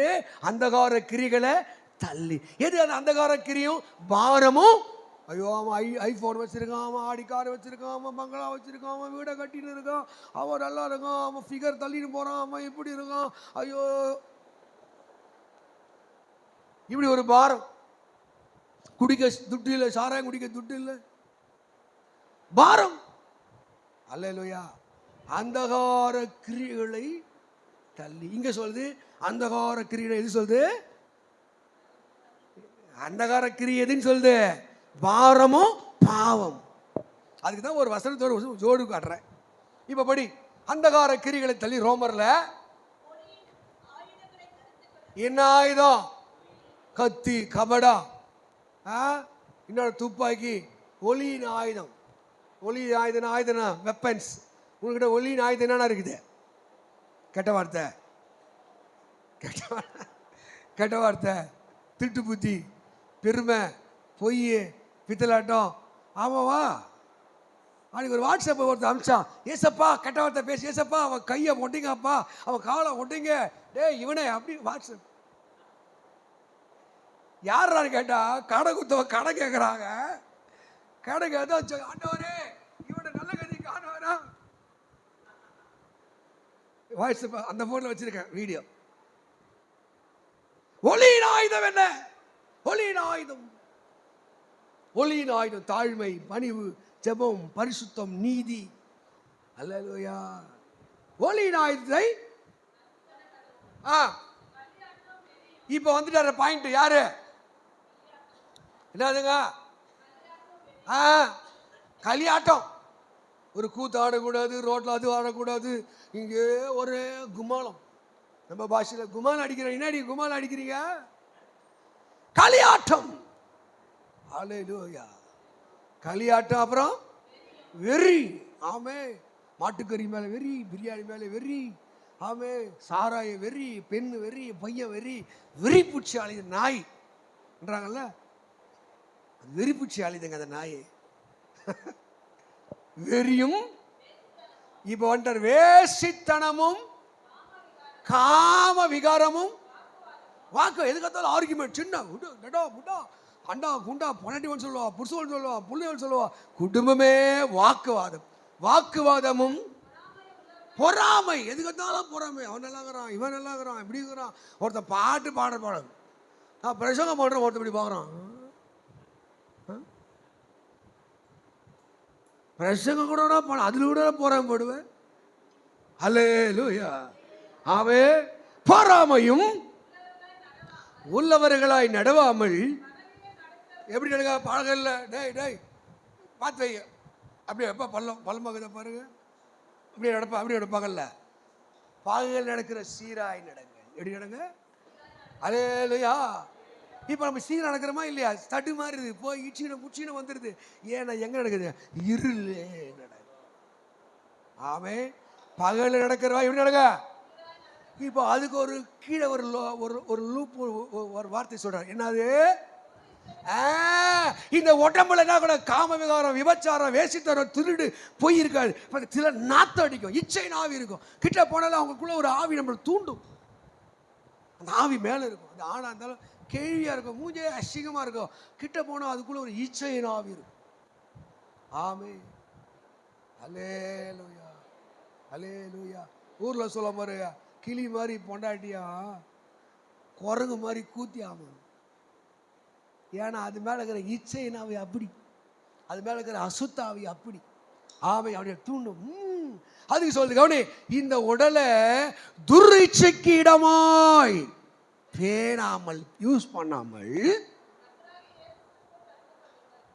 அந்தகார கிரிகளை தள்ளி. எது அந்த அந்தகார கிரியும் பாரமும்? ஐயோ, அவன் ஐஃபோன் வச்சிருக்கான், அவன் ஆடி கார் வச்சிருக்கான், அவன் பங்களா வச்சிருக்கான், அவன் வீடை கட்டின்னு இருக்கான், அவன் நல்லா இருக்கான், அவன் ஃபிகர் தள்ளின்னு போறான், அவன் இப்படி இருக்கான். ஐயோ, இப்படி ஒரு பாரம். குடிக்க துட்டு இல்லை, சாராயம் குடிக்க துட்டு இல்லை, பாரம். அல்லேலூயா. அந்தகார கிரியைகளை தள்ளி. இங்க சொல்லுது அந்தகார கிரியை. எது சொல்லுது? அந்தகார கிரியை எதுன்னு சொல்லுது? பாரமும் பாவம். அதுக்கு தான் ஒரு வசனத்தோடு ஜோடு காட்டுறேன். இப்ப படி. அந்தகார கிரிகளை தள்ளி. ரோமர்ல என்ன ஆயுதம்? கத்தி, கபடா, இன்னொரு துப்பாக்கி, ஒளியின் ஆயுதம். ஒளி ஆயுதம், ஆயுதனா வெப்பன்ஸ். உங்ககிட்ட ஒளியின் ஆயுதம் என்னன்னா இருக்குது? கெட்ட வார்த்தை, கெட்ட வார்த்தை, திட்டு புத்தி, பெருமை, பொய், பித்தலாட்டம். ஆமாவா? அன்னைக்கு ஒரு வாட்ஸ்அப் ஒருத்தர் அமிச்சான். ஏசப்பா கெட்ட வார்த்தை பேசி, ஏசப்பா அவன் கையை ஒட்டிங்கப்பா, அவன் காலை ஒட்டிங்க, டே இவனே அப்படி. வாட்ஸ்அப் யாரான்னு கேட்டா கடை குத்தவ கடை கேட்குறாங்க. கடை கேட்டா ஆண்டவரே இவனை நல்ல கதி காணவரா. வாட்ஸ்அப் அந்த போன்ல வச்சிருக்கேன் வீடியோ. ஒளியின் ஆயுதம் என்ன? ஒளியின் ஆயுதம், ஒளியின் ஆயுதம் தாழ்மை, பணிவு, ஜெபம், பரிசுத்தம், நீதி. அல்லேலூயா. ஒளியின் ஆயுதத்தை இப்ப வந்துட்டார பாயிண்ட். யாரு? என்னதுங்க? களியாட்டம். ஒரு கூத்து ஆடக்கூடாது, ரோட்ல அது ஆடக்கூடாது. இங்கே ஒரு குமாலம். நம்ம பாஷையில் குமால் அடிக்கிறோம். என்னடி குமால் அடிக்கிறீங்க? களியாட்டம். அல்லேலூயா. களியாட்டம். அப்புறம் வெறி. ஆமே. மாட்டுக்கறி மேல வெறி, பிரியாணி மேல வெறி. ஆமே. சாராய வெறி, பெண் வெறி, பையன் வெறி, வெறி பூச்சி அழித நாய் என்றாங்கல்ல. வெறி பூச்சி அழிதுங்க அந்த நாய். வெறியும் இப்ப வந்துட்டார். வேசித்தனமும் காம விகாரமும் வாக்கு. எதுக்காத்தாலும் ஆர்குமெண்ட். சின்ன முட்டா அண்டா குண்டா பொண்டாட்டிவன் சொல்லுவா, புருஷன் சொல்லுவா, புள்ளைவன் சொல்லுவா. குடும்பமே வாக்குவாதம். வாக்குவாதமும் பொறாமை. எதுக்கத்தாலும் பொறாமை. அவன் நல்லா இருக்கிறான், இவன் நல்லா இருக்கிறான், இப்படி இருக்கிறான். ஒருத்தன் பாட்டு பாட நான் பிரசங்கம் பண்றேன், ஒருத்தன் இப்படி பார்க்குறான். பிரசங்கம் கூட போன அதுல கூட போறான் போடுவேன். அல்லேலூயா. ஆவே. பொறாமையும் உள்ளவர்களாய் நடவாமல். எப்படி நடக்க? பழகல்ல. டேய் டேய் பார்த்து வைங்க. அப்படியே எப்ப பள்ளமாகுத பாருங்க. அப்படியே நடப்பா, அப்படியே நடப்பாங்கல்ல. பாகங்கள் நடக்கிற சீராய் நடங்க. எப்படி நடங்க? அல்லேலூயா. இப்போ நம்ம சீரா நடக்கிறோமா இல்லையா? தடு மாறுது, போய் இச்சின புச்சின வந்துடுது. ஏன்னா எங்க நடக்குது? இருளே நடக்குது. ஆமே. பகல் நடக்கிறவா எப்படி நடக்க? இப்போ அதுக்கு ஒரு கீழே ஒரு லூப் ஒரு வார்த்தை சொல்றாரு. என்னது? இந்த உடம்புல என்ன கூட காம விகாரம், விபச்சாரம், வேசித்தனம், திருடு, பொய் இருக்காது. சில நாத்தம் அடிக்கும், இச்சை ஆவி இருக்கும். கிட்ட போனாலும் அவங்களுக்குள்ள ஒரு ஆவி நம்மளை தூண்டும். அந்த ஆவி மேல இருக்கும். அது ஆணா இருந்தாலும் கேள்வியா இருக்கும், மூஞ்சே அசிங்கமா இருக்கும். கிட்ட போனா அதுக்குள்ள ஒரு இச்சையின் ஆவி இருக்கும். ஆமே. அல்லேலூயா. அல்லேலூயா. ஊர்ல சொல்ல மாதிரி கிளி மாதிரி பொண்டாட்டியா, குரங்கு மாதிரி கூத்தி ஆகணும். ஏன்னா அது மேல இருக்கிற இச்சையின் ஆவி அப்படி, அது மேல இருக்கிற அசுத்தாவி அப்படி. ஆமை அப்படியே தூண்டும். அதுக்கு சொல்லுது கவனி, இந்த உடலை துர்இச்சைக்கு இடமாய் பேணாமல், யூஸ் பண்ணாமல்.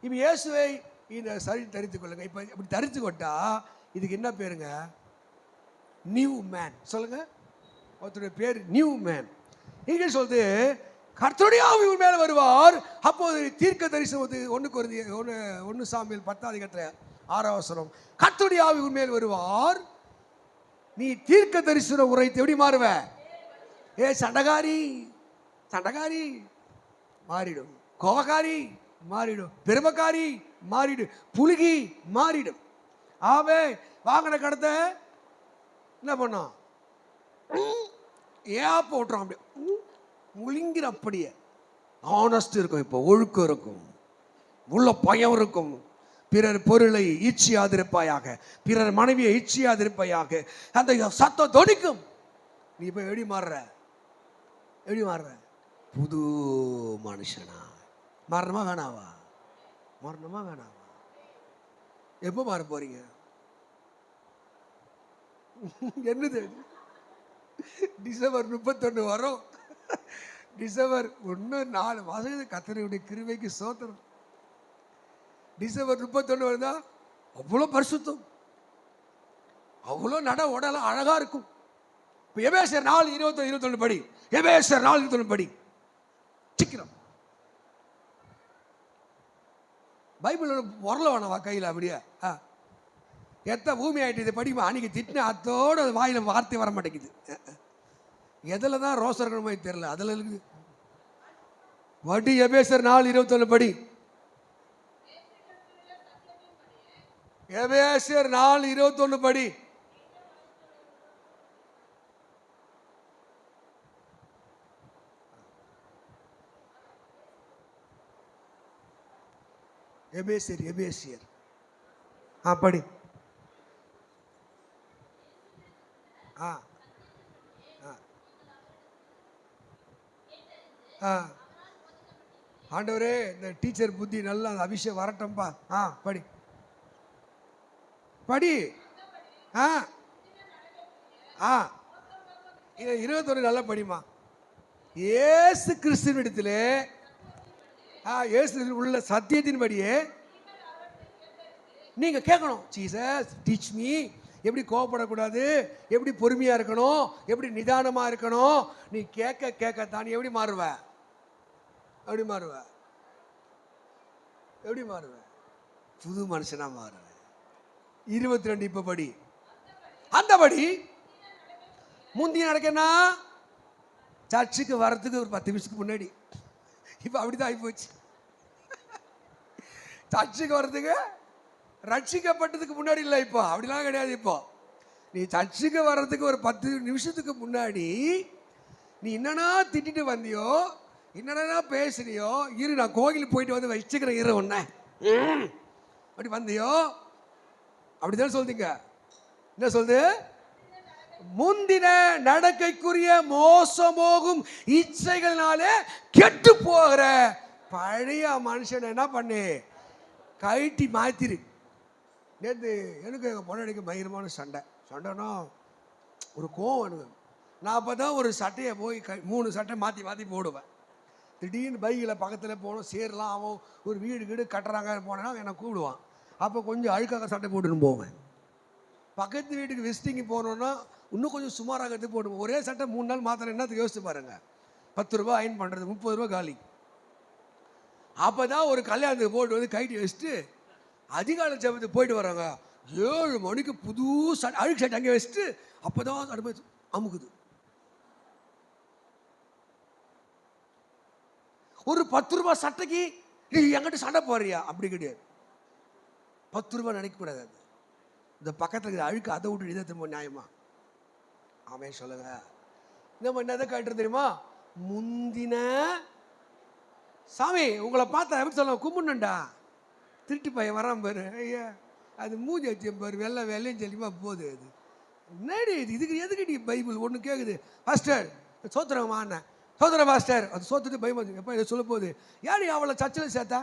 இப்ப இயேசுவை இந்த சரி தரித்துக் கொள்ளுங்க. இப்ப இப்படி தரித்து கொண்டா இதுக்கு என்ன பேருங்க? New man. சொல்லுங்க. ஒருத்தருடைய பேர் நியூ மேன். இங்கே சொல்லுது கர்த்தருடைய ஆவி உன் மேல வருவார். அப்போது தீர்க்க தரிசனம் 1 சாமுவேல் 10:6 கர்த்தருடைய ஆவி உன் மேல் வருவார், நீ தீர்க்க தரிசனம் உரைத்து எப்படி மாறுவ? ஏ சண்டகாரி, சண்டகாரி மாறிடும், கோபக்காரி மாறிடும், பெருமக்காரி மாறிடும், புலுகி மாறிடும். ஆவே வாங்கின கடத்தை என்ன பண்ணோம், ஏன் போட்டுறோம், அப்படியே முழுங்கிற. அப்படியே ஆனஸ்ட் இருக்கும், இப்போ ஒழுக்கம் இருக்கும், உள்ள பயம் இருக்கும். பிறர் பொருளை ஈச்சியாதிருப்பாயாக, பிறர் மனைவியை ஈச்சியாதிருப்பாயாக. அந்த சத்தம் தொனிக்கும். நீ இப்போ எப்படி மாறுற, எப்படி மாறுற, புது மனுஷனா மாறணுமா வேணாவா, மாறணுமா வேணாவா? எப்போ மாற போறீங்க? என்னது டிசம்பர் 31 வரும். டிசம்பர் 1 4 மாதம் கர்த்தருடைய கிருபைக்கு ஸ்தோத்திரம். டிசம்பர் 31 வருதா, அவ்வளோ பரிசுத்தம், அவ்வளோ நட உடலாம் அழகா இருக்கும். இப்போ எபேசியர் 4:21 படி, எபேசியர் 4:21 படி சீக்கிரம். பைபிள் உரல வேணவா கையில் அப்படியே எத்த பூமி ஆகிட்டு இதை படிக்குமா? அன்றைக்கி திட்டின அத்தோடு அது வாயில் வார்த்தை வர மாட்டேங்குது. எதில் தான் ரோசம் இருக்கணும் மாதிரி தெரியல, அதில் இருக்குது. வடி எபேசியர் 4:21 படி, எபேசியர் 4:21 படி. எபேசியர் எபேசியர் படி. ஆண்டவரே இந்த டீச்சர் புத்தி நல்லா அபிஷேகம் வரட்டும்பா. படி படி. 21 நல்லா படிமா. இயேசு கிறிஸ்துவிடத்தில் இயேசு உள்ள சத்தியத்தின்படியே நீங்க கேட்கணும். ஜீசஸ் டீச் மீ, எப்படி கோவப்படக்கூடாது, எப்படி பொறுமையா இருக்கணும், எப்படி நிதானமா இருக்கணும். நீ கேட்க கேட்கத்தான் எப்படி மாறுவ, எப்படி மாறுவ, எப்படி மாறுவ, புது மனுஷனா மாறுவ. 22 இப்ப படி. அந்த படி முந்தைய நடக்கனா சர்ச்சுக்கு வர்றதுக்கு ஒரு 10 நிமிஷத்துக்கு முன்னாடி. இப்ப அப்படிதான் ஆகி போச்சு. சர்ச்சுக்கு வர்றதுக்கு ரட்சிக்கப்பட்டதுக்கு முன்னாடி இல்லை, இப்போ அப்படிலாம் கிடையாது. இப்போ நீ சர்ச்சுக்கு வர்றதுக்கு ஒரு 10 நிமிஷத்துக்கு முன்னாடி நீ என்னன்னா திட்டிட்டு வந்தியோ, என்னடா பேசுறியோ, இரு நான் கோயிலுக்கு போயிட்டு வந்து வச்சுக்கிறேன் இரு ஒன்ன அப்படி வந்தியோ, அப்படிதான் சொல்றீங்க. என்ன சொல்லுது? முந்தின நடக்கைக்குரிய மோசமோகும் இச்சைகள்னாலே கெட்டு போகிற பழைய மனுஷன் என்ன பண்ணு, கழட்டி மாத்திரு. நேற்று எனக்கு எங்கள் பொண்ணடிக்கு பயங்கரமான சண்டைனா ஒரு கோவம் எனக்கு. நான் அப்போ தான் ஒரு சட்டையை போய் 3 சட்டை மாற்றி மாற்றி போடுவேன். திடீர்னு பைக்கில் பக்கத்தில் போகணும், சேரலாம் அவன் ஒரு வீடு கட்டுறாங்க போனேன்னா என்னை கூப்பிடுவான். அப்போ கொஞ்சம் அழுக்காக சட்டை போட்டுன்னு போவேன். பக்கத்து வீட்டுக்கு விசிட்டிங்கு போனோன்னா இன்னும் கொஞ்சம் சுமாராக எடுத்து போடுவோம். ஒரே சட்டை 3 நாள் மாத்திரம் என்னத்துக்கு யோசிச்சு பாருங்க. 10 ரூபா அயன் பண்ணுறது, 30 ரூபா காலி. அப்போ தான் ஒரு கல்யாணத்துக்கு போட்டு வந்து கைட்டி வச்சுட்டு அதிகாலை ஜபத்துக்கு போயிட்டு வராங்க. 7 மணிக்கு புது அழுக்கு சட்டை அங்கே வச்சுட்டு அப்போ தான் அடுப்பு அமுக்குது. ஒரு 10 ரூபா சட்டைக்கு நீ எங்கிட்ட சண்டை போறியா? அப்படி கிடையாது. 10 ரூபா நினைக்கக்கூடாது. இந்த பக்கத்தில் அழுக்கு அதை விட்டு இதை திரும்ப நியாயமா? ஆமே சொல்லுங்க. நம்ம என்னதை காட்டுறது தெரியுமா? முந்தின சாமி உங்களை பார்த்தா எப்படி சொல்ல கும்பிடணுண்டா, திருட்டு பையன் வரான் பாரு, ஐயா அது மூஞ்சி வச்சு பாரு, வெள்ளையும் செல்லிமா போகுது. அது என்னடி இது, இதுக்கு எதுக்கு நீ பைபிள் ஒன்று கேட்குது? பாஸ்டர் சோத்துறவமா அண்ணன் சோத்துற பாஸ்டர், அது சோத்துட்டு பைபிள் எப்போ இதை சொல்ல போகுது. ஏன் நீ அவளை சர்ச்சில் சேர்த்தா?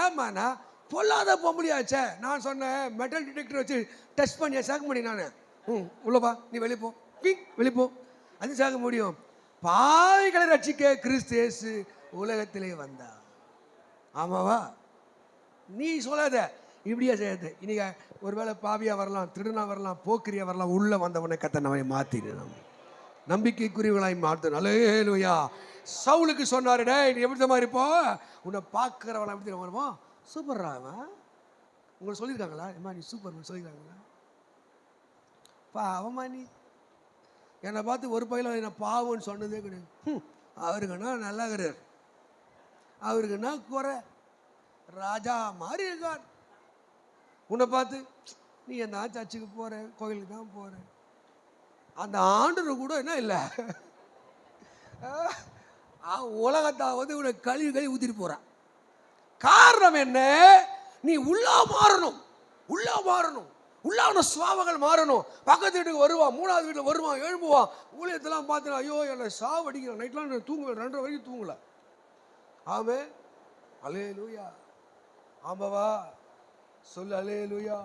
ஏமாண்ணா பொல்லாத பொம்பளியாச்சே. நான் சொன்னேன் மெட்டல் டிடெக்டர் வச்சு டெஸ்ட் பண்ணி சேர்க்க முடியும். நான் உள்ளப்பா நீ வெளியே போ, வெளியே போ, அது சேர்க்க முடியும். பாவிகளை ரட்சிக்க கிறிஸ்து இயேசு உலகத்திலே வந்தா. ஆமாவா? நீ சொல்லாத இப்படியா செய்யாது. இன்னைக்கு ஒருவேளை பாவியா வரலாம், திருடனா வரலாம், போக்கிரியா வரலாம். உள்ள வந்தவனை கத்த நம்மை மாத்திடணும், நம்பிக்கைக்குரியவளாய் மாற்றணும். அல்லேலூயா. சவுலுக்கு சொன்னாரு, டே நீ எப்படி மாதிரி இருப்போ, உன்னை பார்க்கிறவன் எப்படி தெரியுமா? சூப்பர்ரா அவன். உங்களை சொல்லியிருக்காங்களா? அம்மா நீ சூப்பர் சொல்லியிருக்காங்களா? அவமா நீ என்னை பார்த்து ஒரு பையில என்ன பாவம்னு சொன்னதே கிடையாது. அவருக்குன்னா நல்லாகிறார், அவருக்குன்னா குறை, ராஜா மாதிரி இருக்கார். உன்னை பார்த்து நீ என்ன சர்ச்சுக்கு போற, கோயிலுக்கு தான் போற, அந்த ஆண்டவர் கூட என்ன இல்லை, உலகத்தை வந்து உன்னை கழுவி ஊத்திட்டு போறான். காரணம் என்ன? நீ உள்ளா மாறணும், உள்ளா மாறணும், உள்ளான சுவாபங்கள் மாறணும். பக்கத்து வீட்டுக்கு வருவான், மூணாவது வீட்டில் வருவான், எழுப்புவான், ஊழியத்தெல்லாம் பார்த்தா ஐயோ என்னை சாவடிக்கிறேன், நைட்லாம் நான் தூங்குவேன், 2:30 வரைக்கும் தூங்கலை. ஆமே, அல்லேலூயா, ஆமாவா சொல்லு, அல்லேலூயா.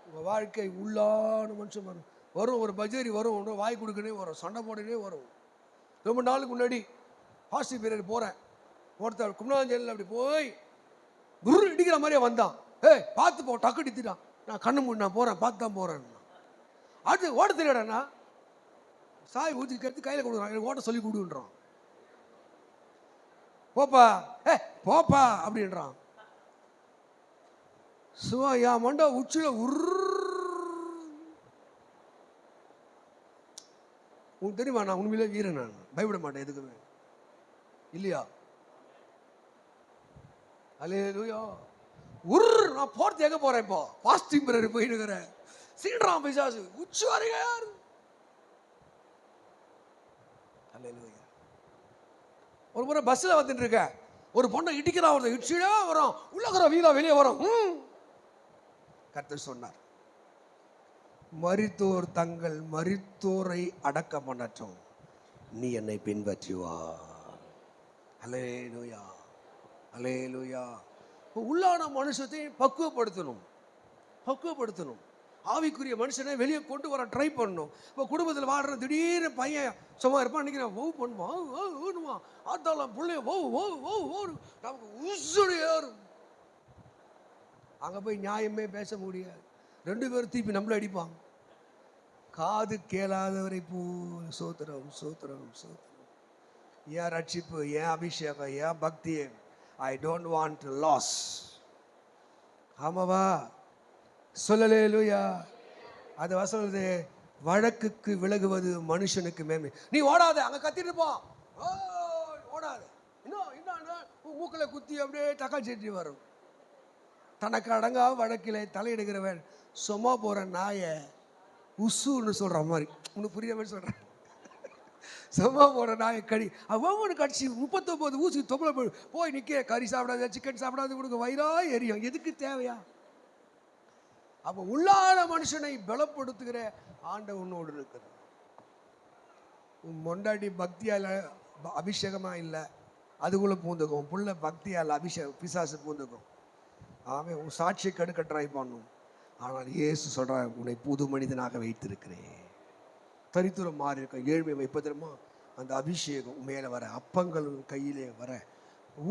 உங்கள் வாழ்க்கை உள்ளான மனுஷன் வரும். வரும் ஒரு பஜேரி வரும், ஒன்று வாய் கொடுக்கனே வரும், சண்டை போடனே வரும். ரொம்ப நாளுக்கு முன்னாடி ஹாஸ்டல் பீரியட் போகிறேன், ஒருத்தர் கும்னாஞ்சலில் அப்படி போய் குரு இடிக்கிற மாதிரியே வந்தான். ஏய் பார்த்து போ, டக்கு இடித்துட்டான். நான் கண்ணு மூடி, நான் போகிறேன், பார்த்து தான் போகிறேன். அடுத்து ஓட்ட தெரியாடண்ணா, சாய் ஊற்றிக்கிறது கையில் கொடுக்குறான், எனக்கு ஓட்ட சொல்லி கொடுன்றான். போப்பா, போப்பா அப்படின்றான். சுவா என் மண்டை உச்சியில் உனக்கு தெரியுமா, நான் உண்மையிலே வீரன், நான் பயப்பட மாட்டேன் எதுக்குமே, இல்லையா? அல்லேலூயா. நான் போறது எங்க போறேன் இப்போ, பாஸ்டிங் பிரேயர் போயிட்டு இருக்கிறேன். சீன்றான் பிசாசு உச்சி வரையா. அல்லேலூயா. ஒரு முறை பஸ்ல வந்துட்டு இருக்க, ஒரு பொண்ணை இடிக்கிறான், ஒரு இடிச்சுடா வரும், உள்ளக்கிற வீரா வெளியே வரும். கர்த்தர் சொன்னார், மரித்தோர் தங்கள் மரித்தோரை அடக்கம் பண்ணட்டும், நீ என்னை பின்பற்றி வா. அல்லேலூயா, அல்லேலூயா. உள்ளான மனுஷத்தை பக்குவப்படுத்தணும், பக்குவப்படுத்தணும். ஆவிக்குரிய மனுஷனை வெளியே கொண்டு வர ட்ரை பண்ணணும். இப்போ குடும்பத்தில் வாழ்ற திடீர்னு பையன் சும்மா இருப்பான், நினைக்கிறேன் ஓ பண்ணுவான், ஓடுவான், ஆத்தாலாம் பிள்ளைய ஓ ஓ ஓ ஓடு, நமக்கு உசுடு ஏறும். அங்கே போய் நியாயமே பேச முடியாது, 2 பேரும் திருப்பி நம்மள அடிப்பாங்க. காது கேளாதவரை போல் சோத்திரம் சோத்திரம் சோத்திரம். ஏன் ரட்சிப்பு, ஏன் அபிஷேகம், ஏன் பக்தி, I don't want to loss. ஆமாவா சொல்லலேலூயா. அது வசனது, வழக்குக்கு விலகுவது மனுஷனுக்கு மேன்மை. நீ ஓடாத, அங்க கத்திட்டு போ, ஓடாத, இன்னும் மூக்கில குத்தி அப்படியே தக்காளி சட்னி வரும். தனக்கு அடங்கா வழக்கிலே தலையிடுகிறவன் சும்மா போற நாய உசுன்னு சொல்ற மாதிரி, உனக்கு புரியுற மாதிரி சொல்றேன். சும்மா போற நாயை கடி, அவன் கடிச்சு 39 ஊசி தொப்பலை போய் நிற்க. கறி சாப்பிடாது, சிக்கன் சாப்பிடாது, கொடுக்க வயிறா எரியும், எதுக்கு தேவையா? அப்போ உள்ளான மனுஷனை பலப்படுத்துகிற ஆண்டவர் உன்னோடு இருக்கிறார். உன் மொண்டாட்டி பக்தியால் அபிஷேகமா இல்லை, அதுக்குள்ள பூந்துக்கும். புள்ள பக்தியால் அபிஷேகம் பிசாசு பூந்துக்கும். அவன் உன் சாட்சியை கெடுக்க ட்ரை பண்ணும். ஆனால் இயேசு சொல்றார், உன்னை புது மனிதனாக வைத்திருக்கிறேன். தரித்திரம் மாறி இருக்க, ஏழ்மை வைப்பதற்குமா அந்த அபிஷேகம் மேலே வர, அப்பங்கள் கையிலே வர,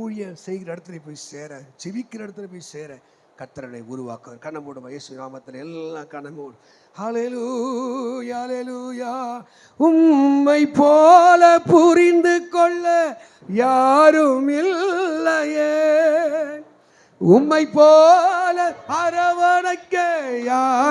ஊழியம் செய்கிற இடத்துல போய் சேர, செவிக்கிற இடத்துல போய் சேர கர்த்தரை உருவாக்க. கண்ணை மூடும், இயேசு நாமத்தில் எல்லாம் கண்ணை மூடும். ஹல்லேலூயா ஹல்லேலூயா. உம்மை போல புரிந்து கொள்ள யாரும் இல்லையே, உம்மை போல அரவணைக்க யார்